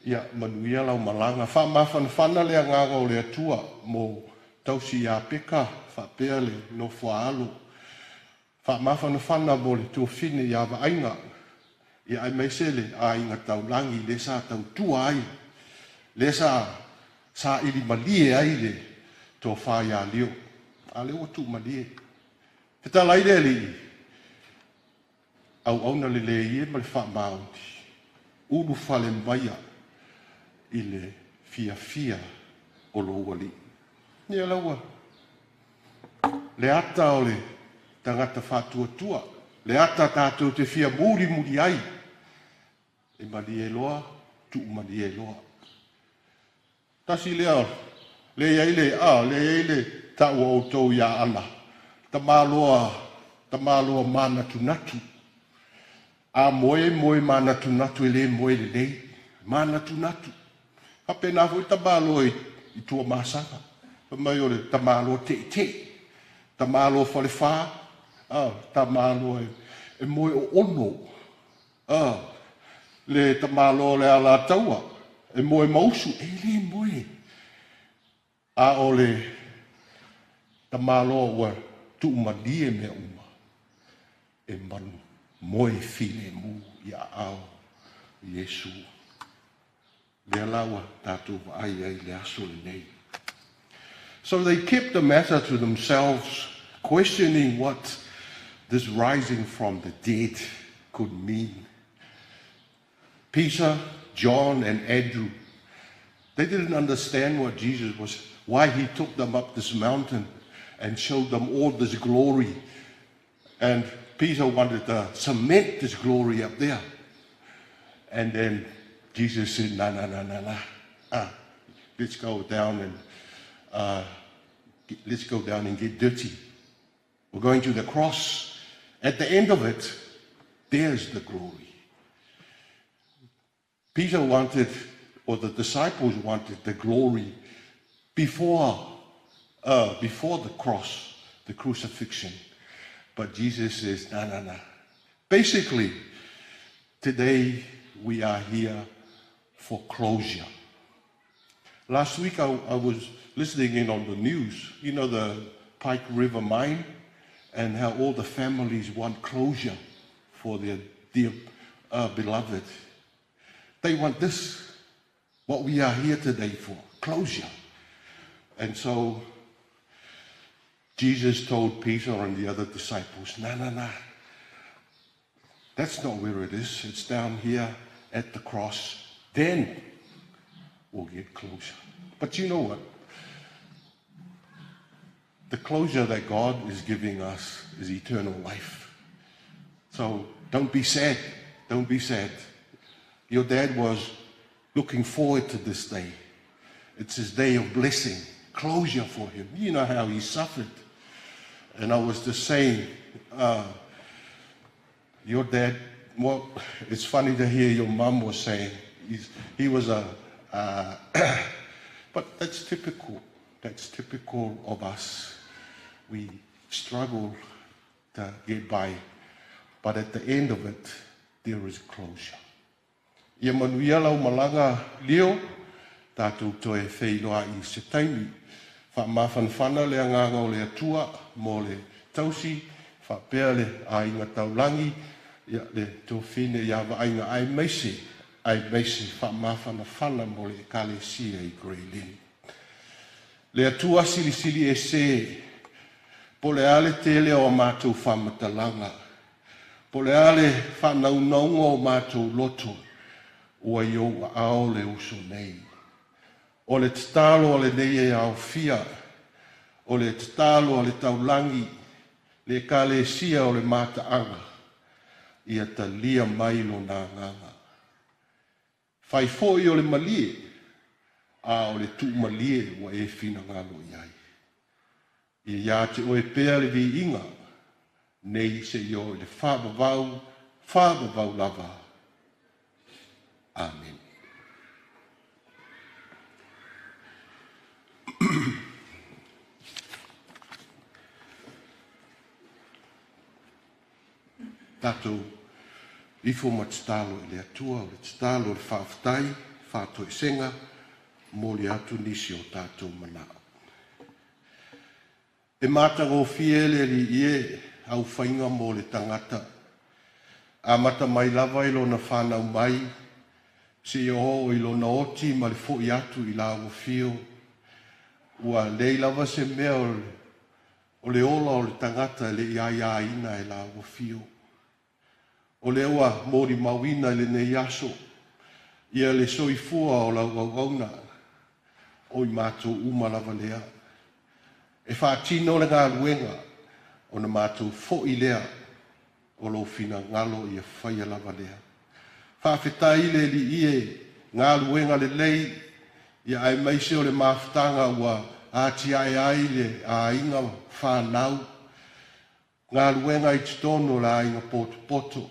K: ia manuia lau malanga. Wha mawhanawhana lea ngāga o le atua mo tausi a peka, whapea le no whaalo. Wha mawhanawhana mo le tuawhine i awa ainga. Ia ai meisele a inga tau langi le sa tau tua ai. Le sa ili malie ai le tō whai a leo. A leo tu malie. Peta lai le li. Au na le ie ma le wha maunti. Ulu whale mbaya i le fia o lo wali. Nia laua. Le ata o le tangata whatua tua. Le ata tātou te fia muri ai. E mali e loa, tu mali e loa. Tasi lea, le eile ta ua o tau ia ana. Ta māloa mana tunatu. A moe mana tunatu e le moe le lei. Mana tunatu. Hape nā fui ta māloa i tua māsanga. Mai o le ta māloa te. Ta māloa whale whā. Ta māloa e moe o ono. Le ta māloa le ala taua. E moe mausu. E le moe. A o le ta māloa ua tu umalie mea uma. E manu. Moe file mu ia ao Yesu. Le alawa tātou ai le aso le nei. So they kept the matter to themselves, questioning what this rising from the dead could mean. Peter, John, and Andrew, they didn't understand what Jesus was, why he took them up this mountain and showed them all this glory. And Peter wanted to cement this glory up there. And then Jesus said, nah. Let's go down and get dirty. We're going to the cross. At the end of it, there's the glory. Peter wanted, or the disciples wanted the glory before the cross, the crucifixion. But Jesus says, nah. Basically, today we are here for closure. Last week I was listening in on the news, you know, the Pike River mine, and how all the families want closure for their dear beloved. They want this, what we are here today for, closure. And so Jesus told Peter and the other disciples, nah. That's not where it is. It's down here at the cross. Then we'll get closer. But you know what? the closure that God is giving us is eternal life. So don't be sad. Don't be sad. Your dad was looking forward to this day. It's his day of blessing, closure for him. You know how he suffered. And I was just saying, your dad, well, it's funny to hear your mum was saying, he was but that's typical. That's typical of us. We struggle to get by, but at the end of it, there is closure. Ia manuia lau malanga Lio, tātou toe wheiloa I se taimi, wha mawhanwhana le anganga o le atua, mō le tausi, wha pēr le ainga taulangi, ia le tō whine ia wa ainga ai meise, wha mawhanawhana mō le kalesia I Grey. Le atua sili sili e se, po le ale tele o mātou whamatalanga, po le ale whanaunonga o mātou loto, ua iou ao le uso nei. O le tatalo o le nei e au fia, o le tatalo o le taulangi, le kalesia o le mataanga, ia ta lia mailo nā nganga. Whai fōi o le malie, a o le tu malie wa e whina ngalo iai. Ia ia te oe pēr le vi inga, nei se io le whābavau lava. Amen. Tātou ifo ma tatalo I le atua, o le tatalo o le whaaftai, whātoi senga, mō le atu nisi o tātou manao. E mātango fiele li ie au whainga mō le tangata, a mata mai lava ilo na whanau mai, se o ilo na oti ma le fo I atu I la o fio, ua lei lava se mea o le ola o le tangata le ia ina la o fio. O le ua mori mawina le ne yaso, ia le soifua o la uauna, o I mātou umalava lea. E whaatino le ngā luenga, o na mātou fo I lea, o lo fina ngalo ia whaia lava lea. Whawhetai le li ie, ngā luenga le lei, ia ai maise o le mawhtanga ua ati ai le a inga whanau, ngā luenga I titono la inga poto,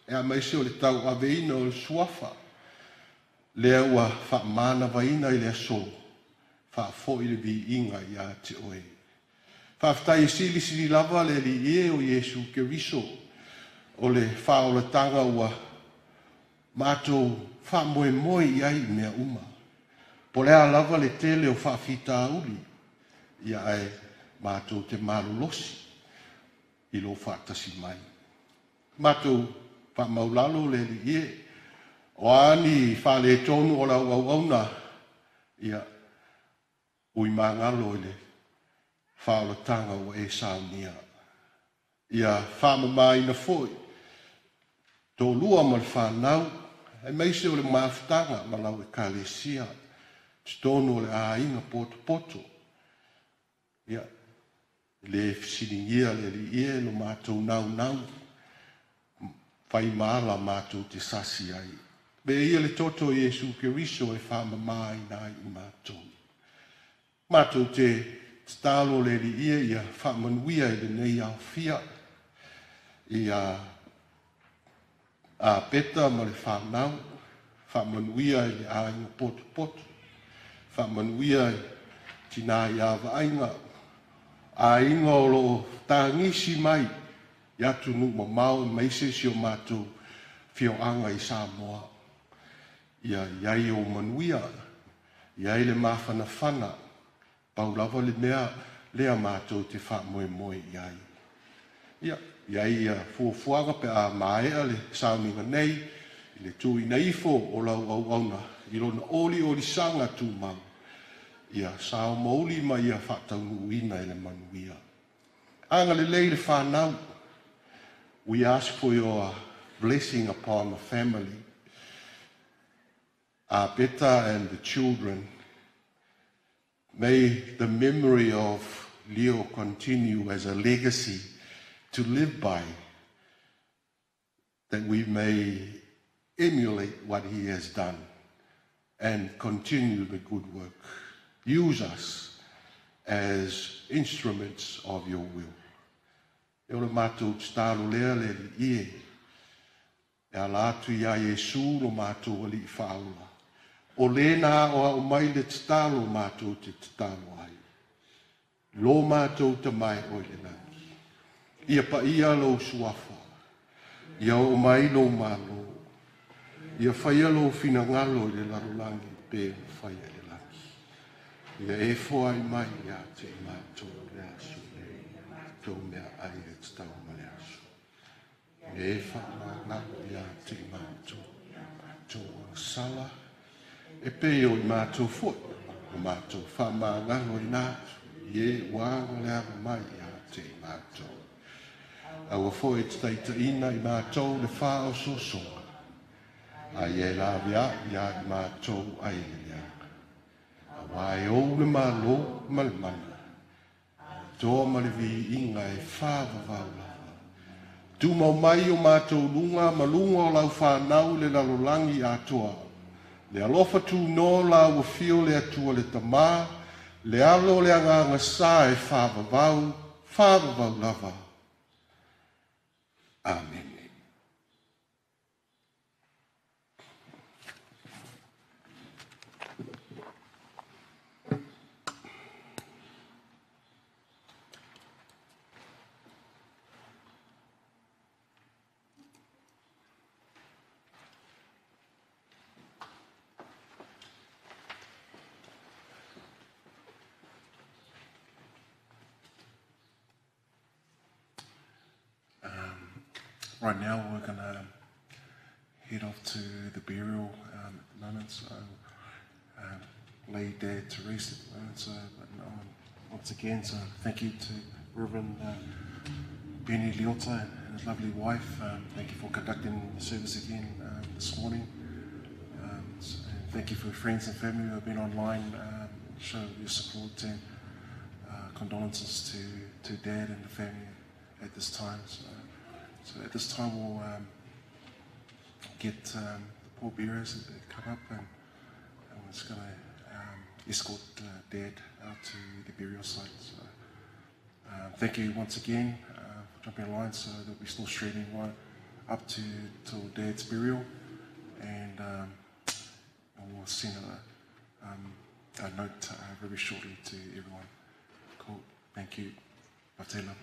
K: e a maise o le tau aveina o le suafa, lea ua whaamana vaina I le aso, whaafo I le vi inga I a te oe. Whawhetai sili lava le li ie o Yesu Keriso, o le whaolatanga ua mātou whaamoe iai mea uma. Po lea lava le tele o whaafita uli, ia ai mātou te marolosi, I lo whaatasi mai. Mātou whaamaulalo le li ie, o ani whaale tonu o la uauna, ia ui mangalo le whaolatanga o e saunia. Ia whaamamai na foi, tō lua ma le whanau, e meise o le mawhtanga ma lau e kalesia, tonu o le ainga poto. Ia, le fisiningia le li ie no mātou nau, whai maala mātou te sasi ai. Be ia le toto Yesu Keriso e whamamai nai I mātou. Mātou te stalo le li ie ia whamanuia I le nei au fia. Ia a peta ma le whanau, whamanuia I le ainga poto. Whamanuia I tina I awa ainga, a inga o lo tangisi mai, iatu nu ma mau meise si o mātou fio anga I Samoa. Ia iai o manuia, iai le mawhanawhana, pau lava le mea lea mātou te whamoe iai. Ia, iai fuafuanga pe a maea le sauninga nei, I le tui neifo o lau auauna, I lona oli sanga tu mau. Ia sao mauli ma ia whataunu uina I le manuia. Anga le leile whanau, we ask for your blessing upon the family, Beta and the children. May the memory of Lio continue as a legacy to live by, that we may emulate what he has done and continue the good work. Use us as instruments of your will. E ole mātou tālo lea le li ie, e ala atu ia Yesu lo mātou ali I whaula. O lena o mai le tālo mātou te tālo ai. Lo mātou te mai o le naki. Ia pa ia lo suafa. Ia o mai lo malo. Ia whaia lo fina ngalo le larolangi pe whaia le laki. Ia e fo ai mai ia te mātou le asu le tau mea ai e te tau ma le asu. Ia e wha ngalo ia te mātou sala. E pe o I mātou fo. O mātou wha mā ngalo I nātu. Ie wāga le ama mai ia te mātou. Aua fo e te taita ina I mātou le wha o sosonga. A ie la via ia I mātou ai le lianga. A wai o le malo ma le mana. Toa ma le vi inga e whawa lava. Tu mau mai o mātou lunga ma lunga o lau whanau le lalolangi atoa. Le alofa tu no la ua fio le atua le tamā. Le alo le anga sa e whawavau lava. Amen.
M: Right now we're going to head off to the burial at the moment, so lay Dad to rest at the moment. So, but once again, so thank you to Reverend Benny Leota and his lovely wife. Thank you for conducting the service again this morning. And thank you for friends and family who have been online, show your support and condolences to Dad and the family at this time. So at this time we'll get the pallbearers to come up and we're just going to escort Dad out to the burial site. So thank you once again for jumping online, so that we're still streaming right up till Dad's burial, and we'll send a note very shortly to everyone. Cool. Thank you. Patela.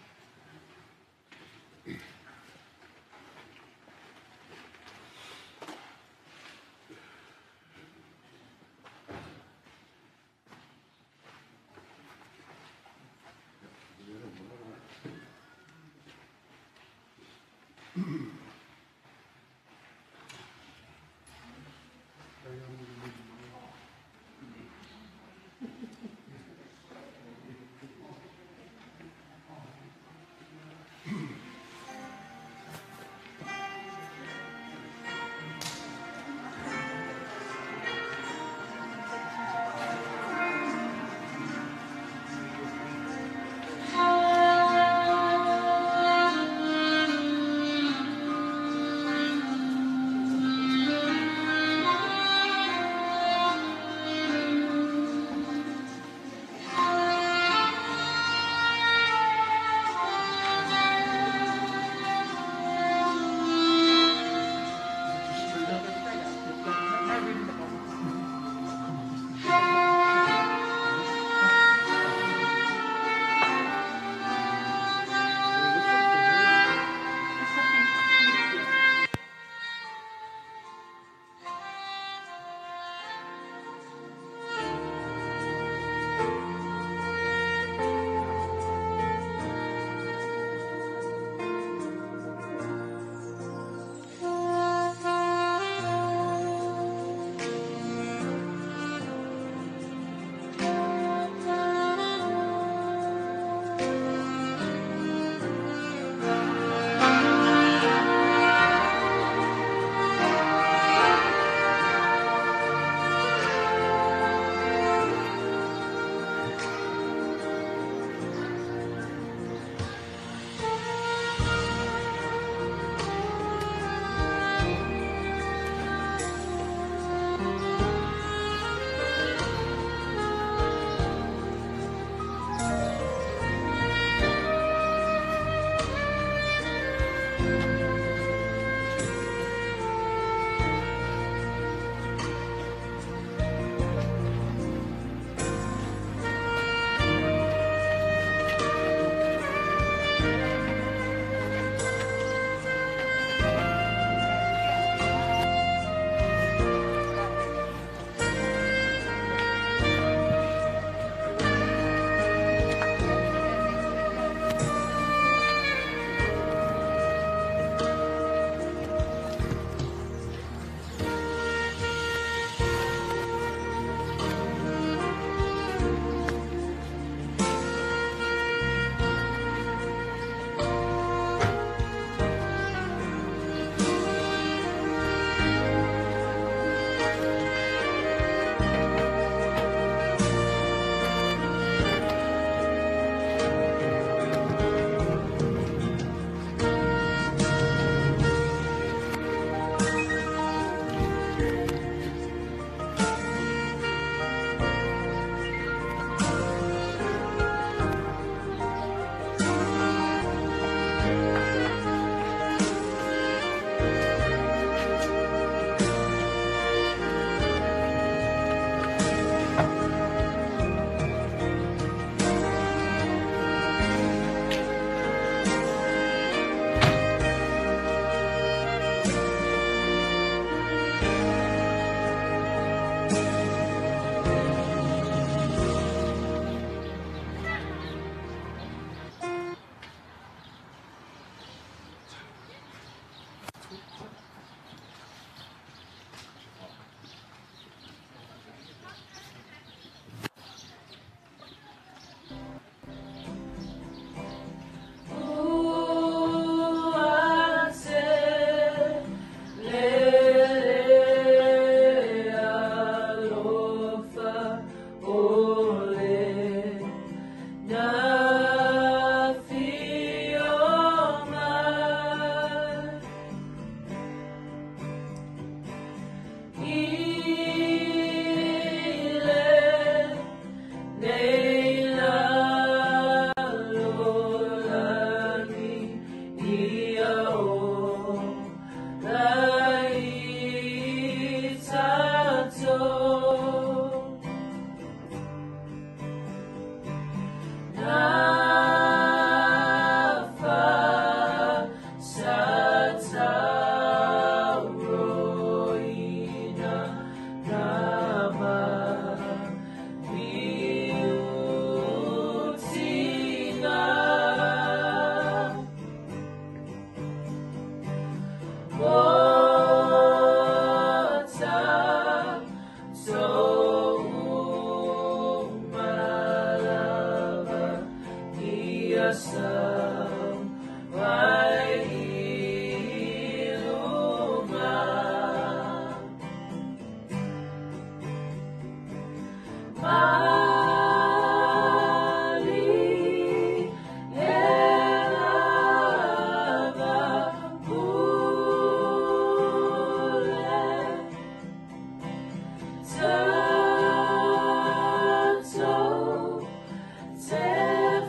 N: Te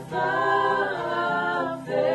N: whawhe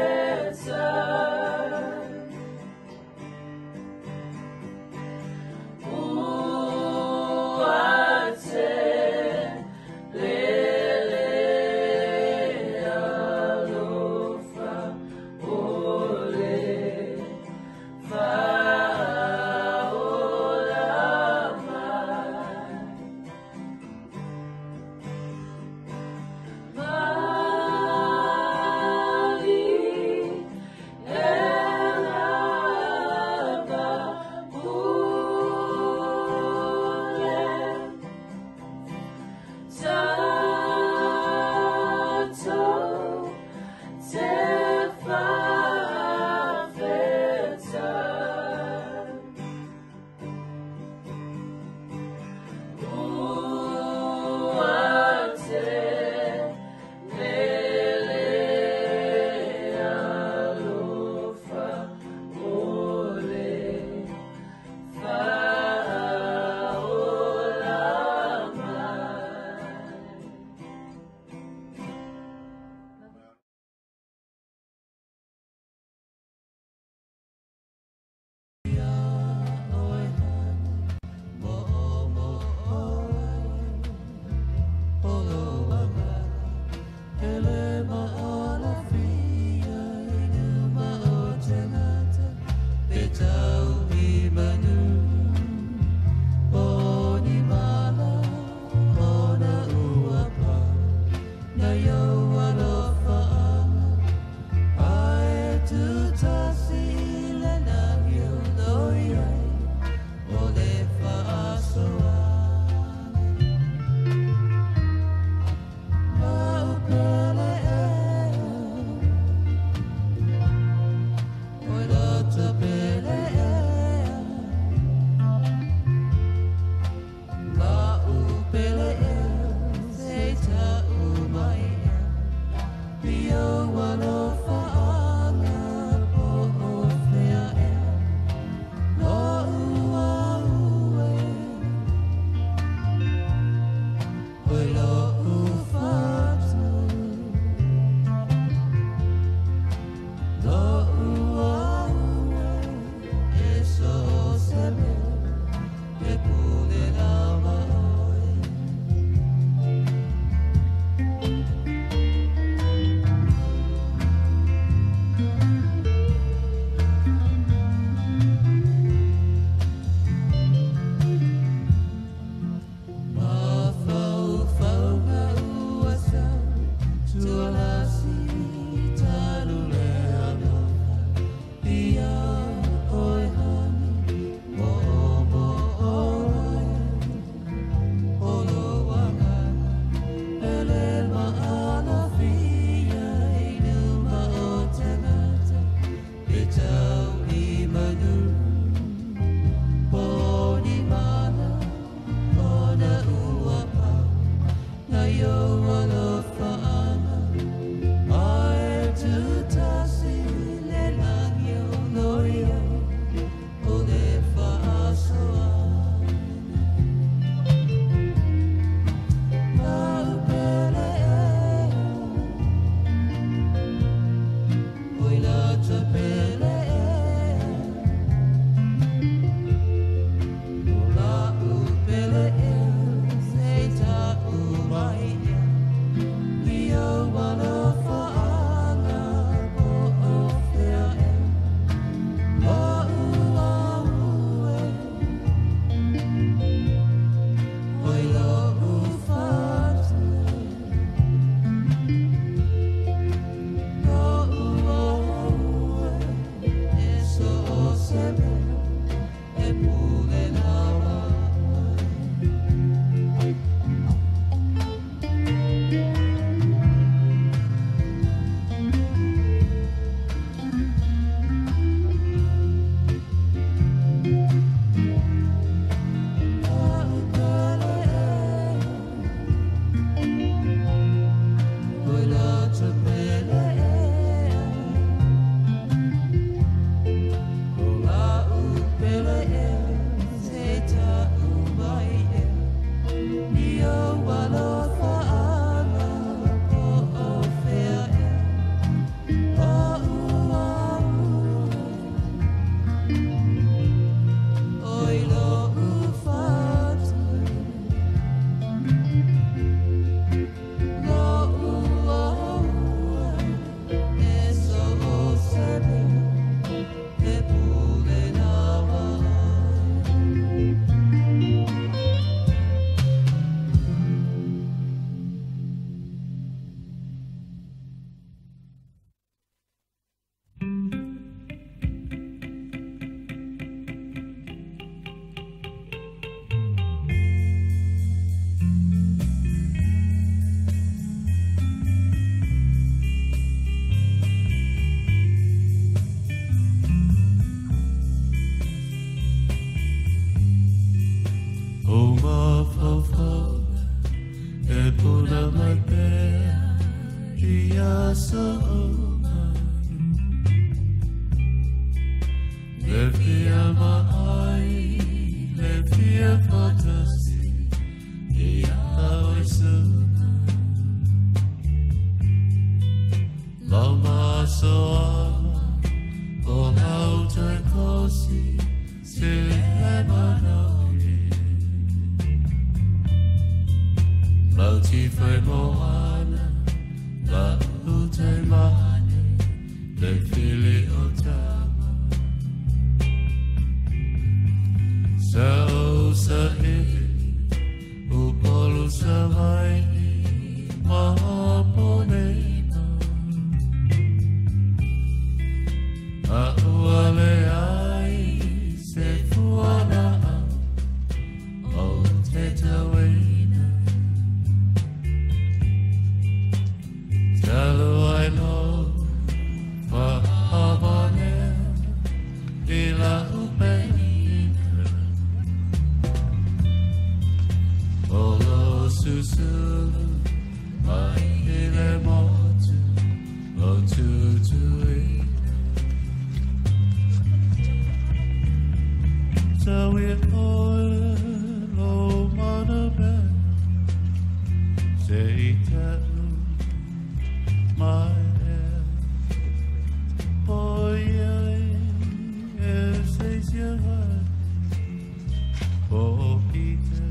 N: soama o hauta kosi se lemanoi Lauti fai moana la utai mane le fili o tama Sa o sa e upolu sa mai Mahaponena A'uale ai se fuana o te taweina Talo ai no whahabane I la upenina Olo susulu Mai ile motu o tutui So we oil lo mana be Se itatu mai Boy e se siaga Bo ite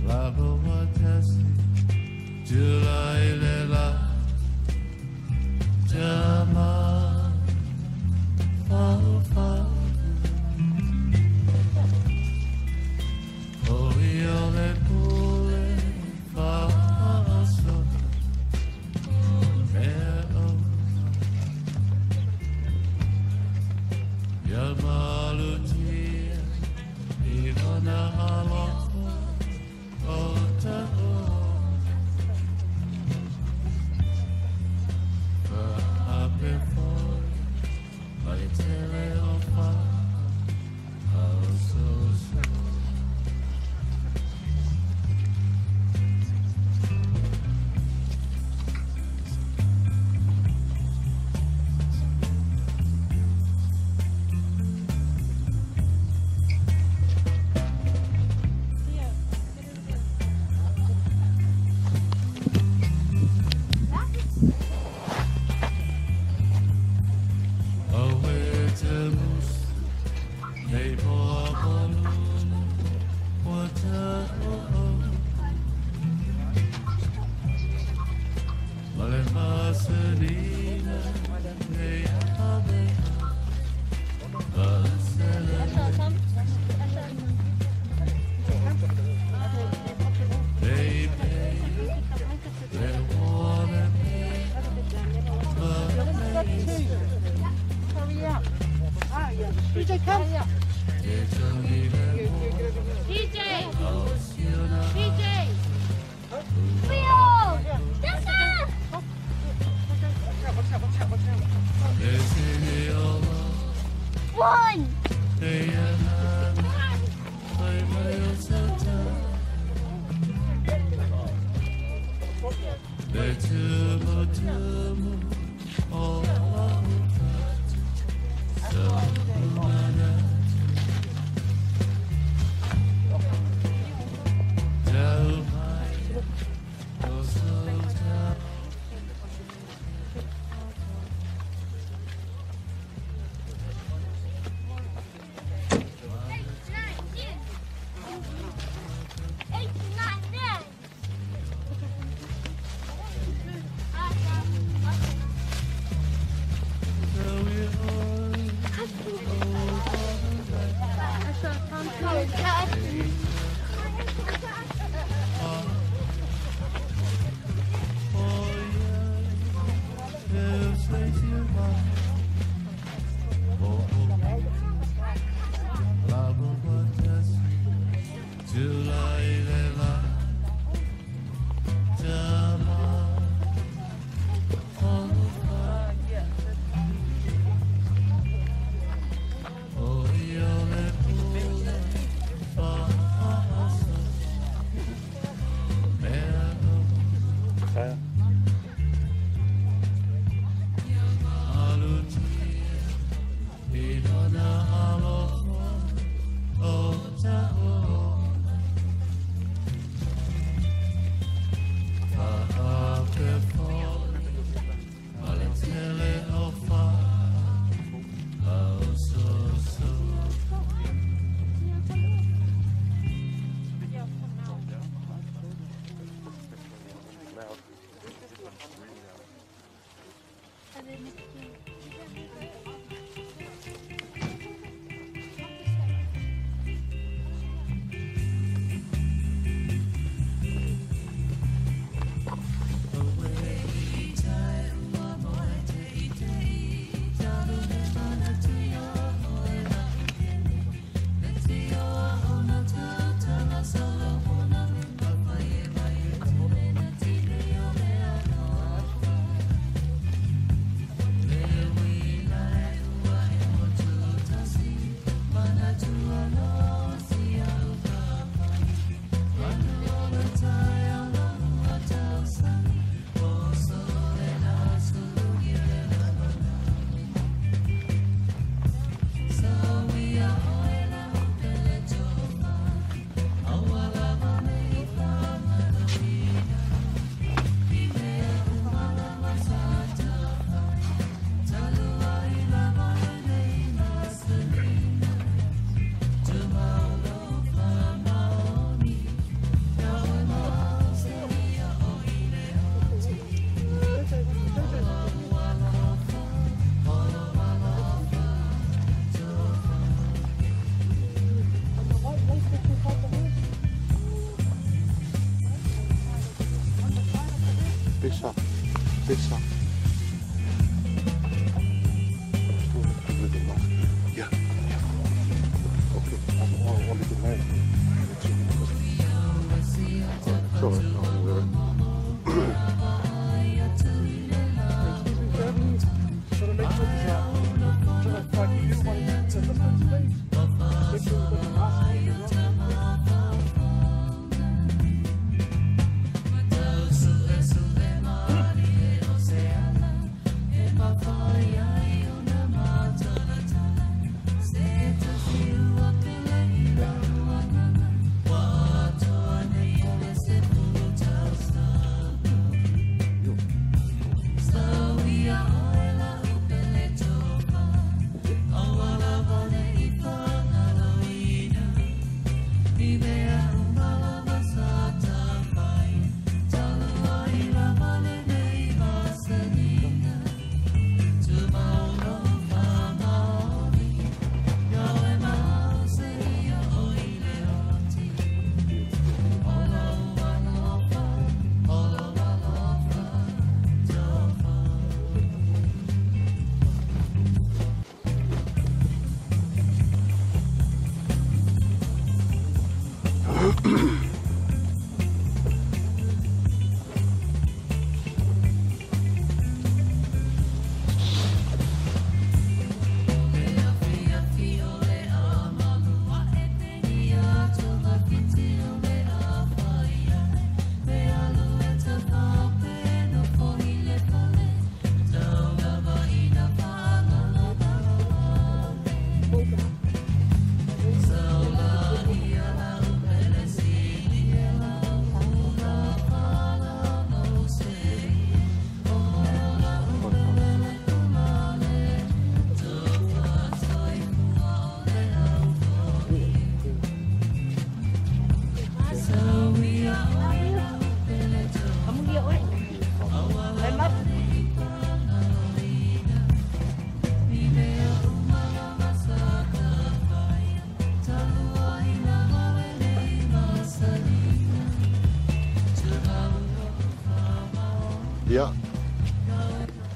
N: Lavo watasi July lela Jama Fa Oh io le pule Fa so Meo Yamalu tia Ivana aloko Ota
O: DJ, come.
G: DJ! DJ! Leo! Jessica! One!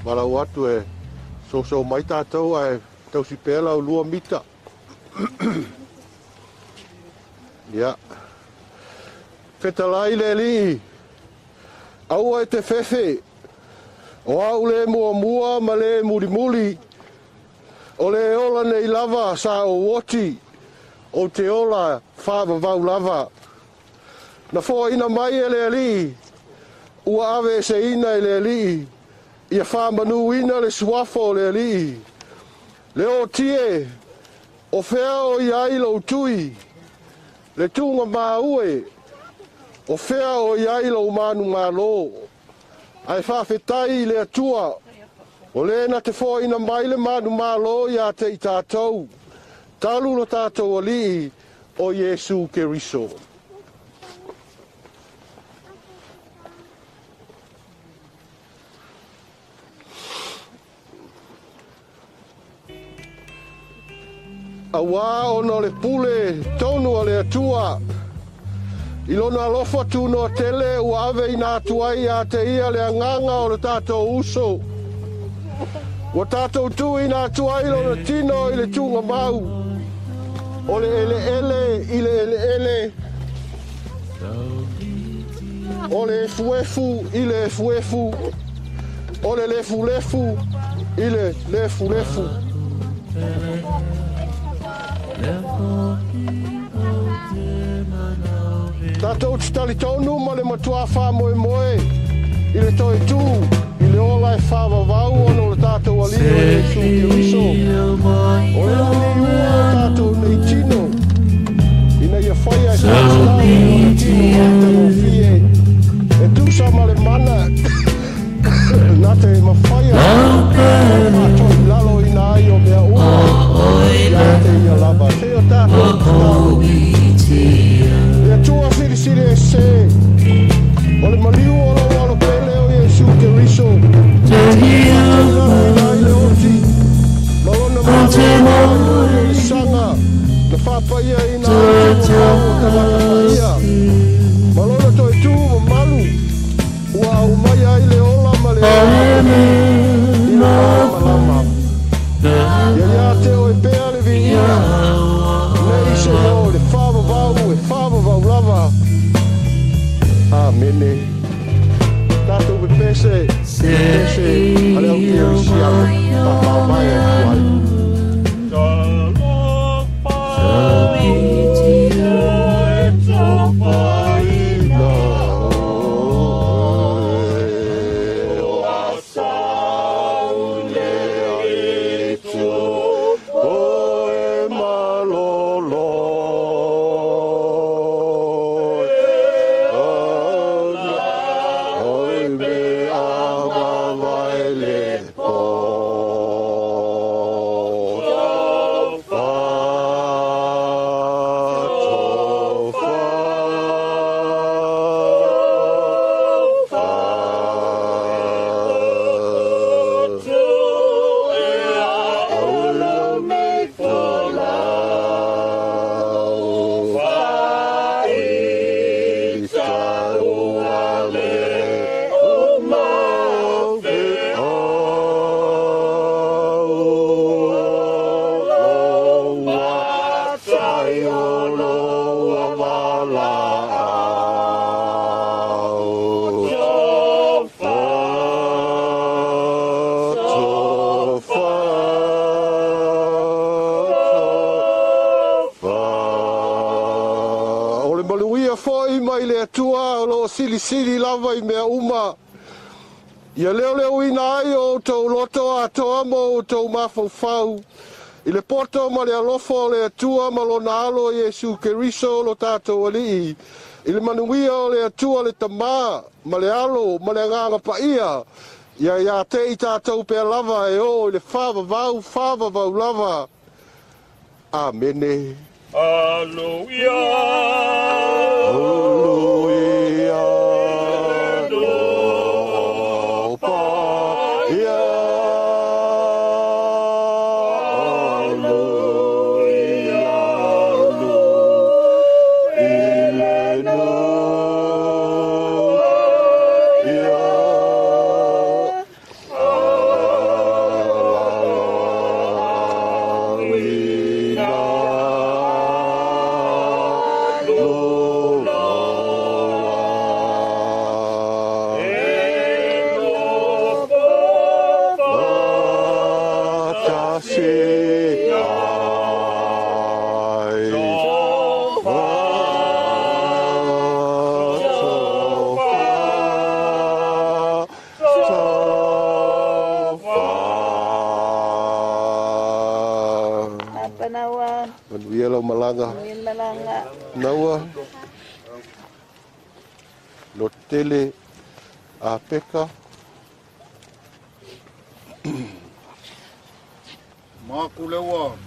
K: Malau atu e so mai tātou ai tau si pēla o lua mita. Ia. Whetalai le li. Aua e te whewhe. O au le mua ma le muli. O le ola nei lava sa o woti. O te ola whāwawau lava. Na fōa ina mai e le li. Ua awe se ina e le li. Ia whāmanu ina le suafo le li. Le o tie. O whea o iai lo tui. Le tunga maue. O whea o iai lo manu malo. Ai whawhetai le atua. O le na te fōa ina mai le manu malo ia te i tātou. Talu lo tātou ali o Yesu Keriso. Awa ono le pule tonu o le atua. Ilona alofa tu no tele ua ave ina atuai a te ia le anganga o le tātou uso. Wa tātou tu ina atuai lo le tino i le tunga mau. O le ele i le ele. O le efuefu i le efuefu. O le lefu i le lefu. Tātou titali tonu ma le matua wha moe i le toi tū i le ola e whawawau ono le tātou alio e Yesu Keriso o le ani ua tātou nei tino ina ia whaia e tātou o le tino o te mawhie e tūsa ma le mana nā te mawhaia mātoi lalo ina ai o mea ua ia te ia lava te o tātou e tua whirisiri e se o le maliu o lo walo pele o Yesu Keriso te hia nai le oti malona malo le sanga le whapaia ina o te wakapaia malona toi tū ma malu ua au mai ai le ola ma le i le malama ia te o e pea le viina nei se o le whawawau lava amene tātou pe pese ale au te orisi au papau mai e kuai Sili lava I mea uma. Ia leo ina ai o tau loto a toa mo o tau mawhau. I le poto ma le alofo le atua ma lo nalo Yesu Keriso lo tātou alii. I le manuia o le atua le tamā ma le alo ma le nganga paia. Ia te I tātou pea lava e o I le whawawau lava. Amene. Aleluia.
L: Panaua
K: Manuela Malanga
L: Malanga
K: Naua Lotele a peka
O: Makulewa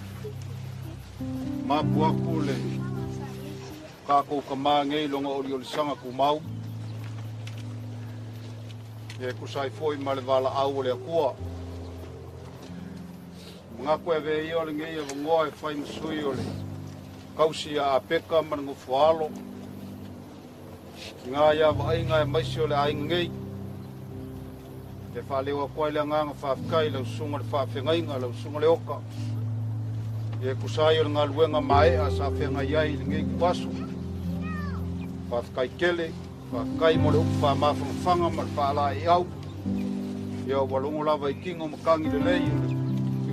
O: Mapuakule Kako kamange longa oli sanga kumau E kusai foi malevala au le kua Mga koe ve ia le ngei e ngoa e whai masui o le kausi a peka manangu whaalo Ngā ia wainga e maisi o le ai ngei Te whalewa koe le nganga whawhikai lau sunga le whawhengainga lau sunga le oka E kusai o le ngā luenga mai a sa whenga iai le ngei kuasu Whawhikai kele, whawhikai mo le upu whamawhanga ma le whaala i au Ia walungo lava I kingo makangi le lei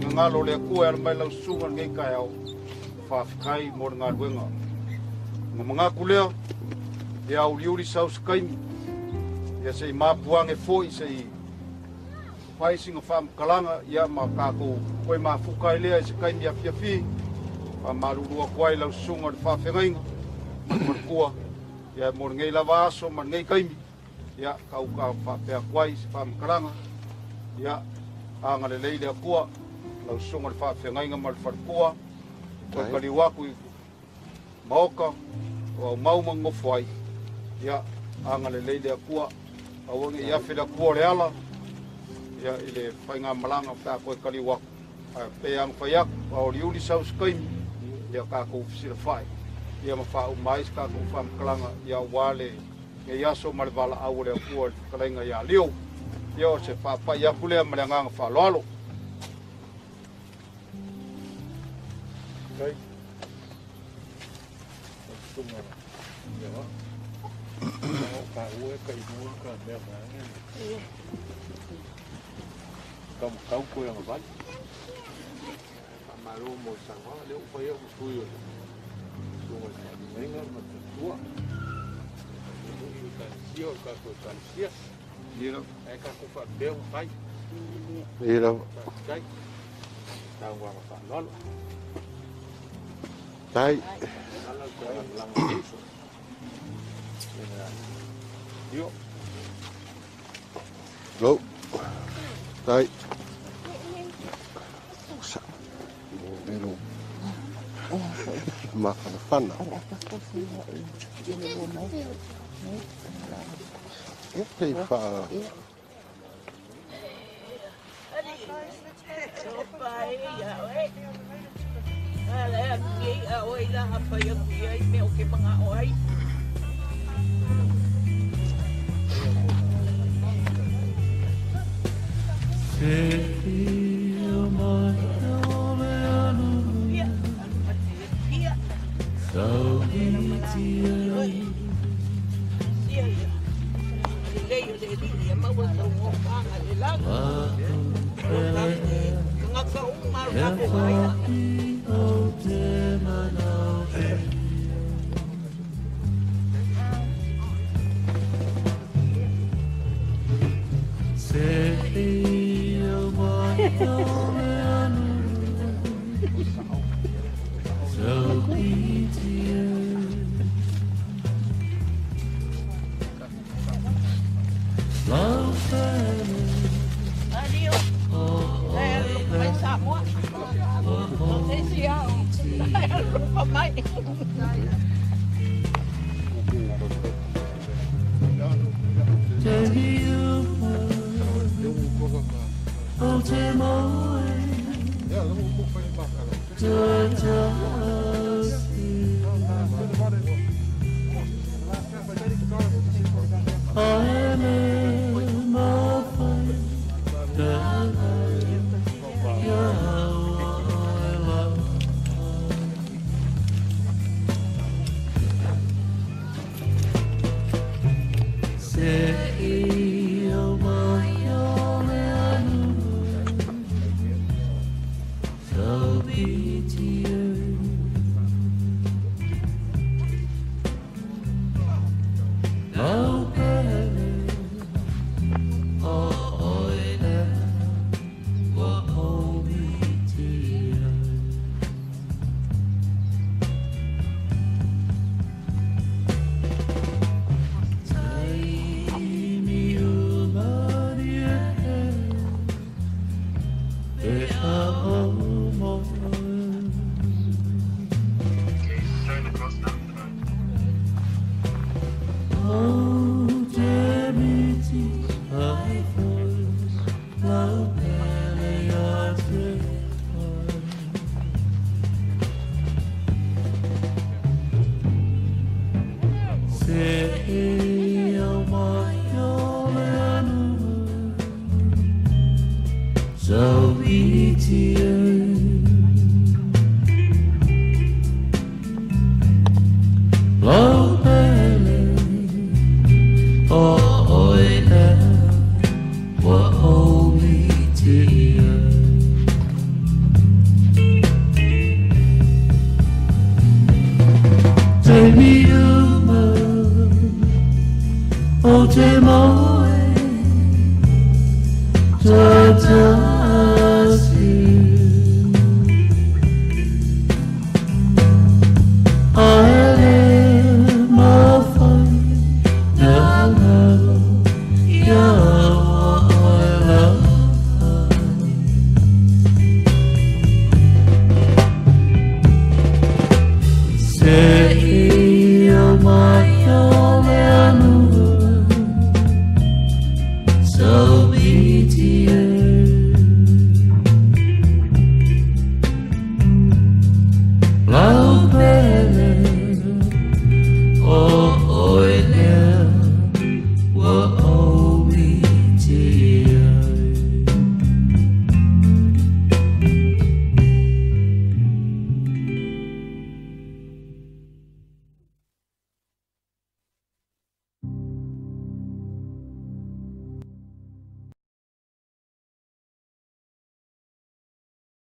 O: ngalo le kua ala mai lau sunga ngai kai au whawhikai mo ngā luenga. Ngā mga kulea, e au liuri sau skaimi, ia sei mapuange foi sei whaisinga whamkalanga, ia ma kako koe mafukai lea e se kaimi a fiafi, a marurua koe lau sunga le whawhengainga, ma kua, ia mo ngai lava aso, ma ngai kaimi, ia kau ka whapea koe se whamkalanga, ia anga le leile a kua, lau sunga le whawhengainga ma le wharpua, koe kaliwaku I maoka, o au mauma ngofu ai, ia anga le leile a kua, au ange ia whila kua le ala, ia I le whainga malanga wha koe kaliwaku, pe ang whaiaku, au liuli sau skaimi, ia kako fisira whai, ia ma whau mais kako whamkalanga, ia wale, ia yaso ma le wala au le a kua, le whakalainga ia Lio, ia o se whapai aku lea ma le nganga whaloalo, Okay.
K: Kau koe ang vai. Amaro mo sanga le o pai o tuyo. Sunga ka menga ma tua. Io ka ko kalsia. Io e ka ko fa beo pai. Io. Kai. Tau wa fa lolo. Tai. Io. Go. Tai. Pero. Ma fana. Este fa.
N: Oh,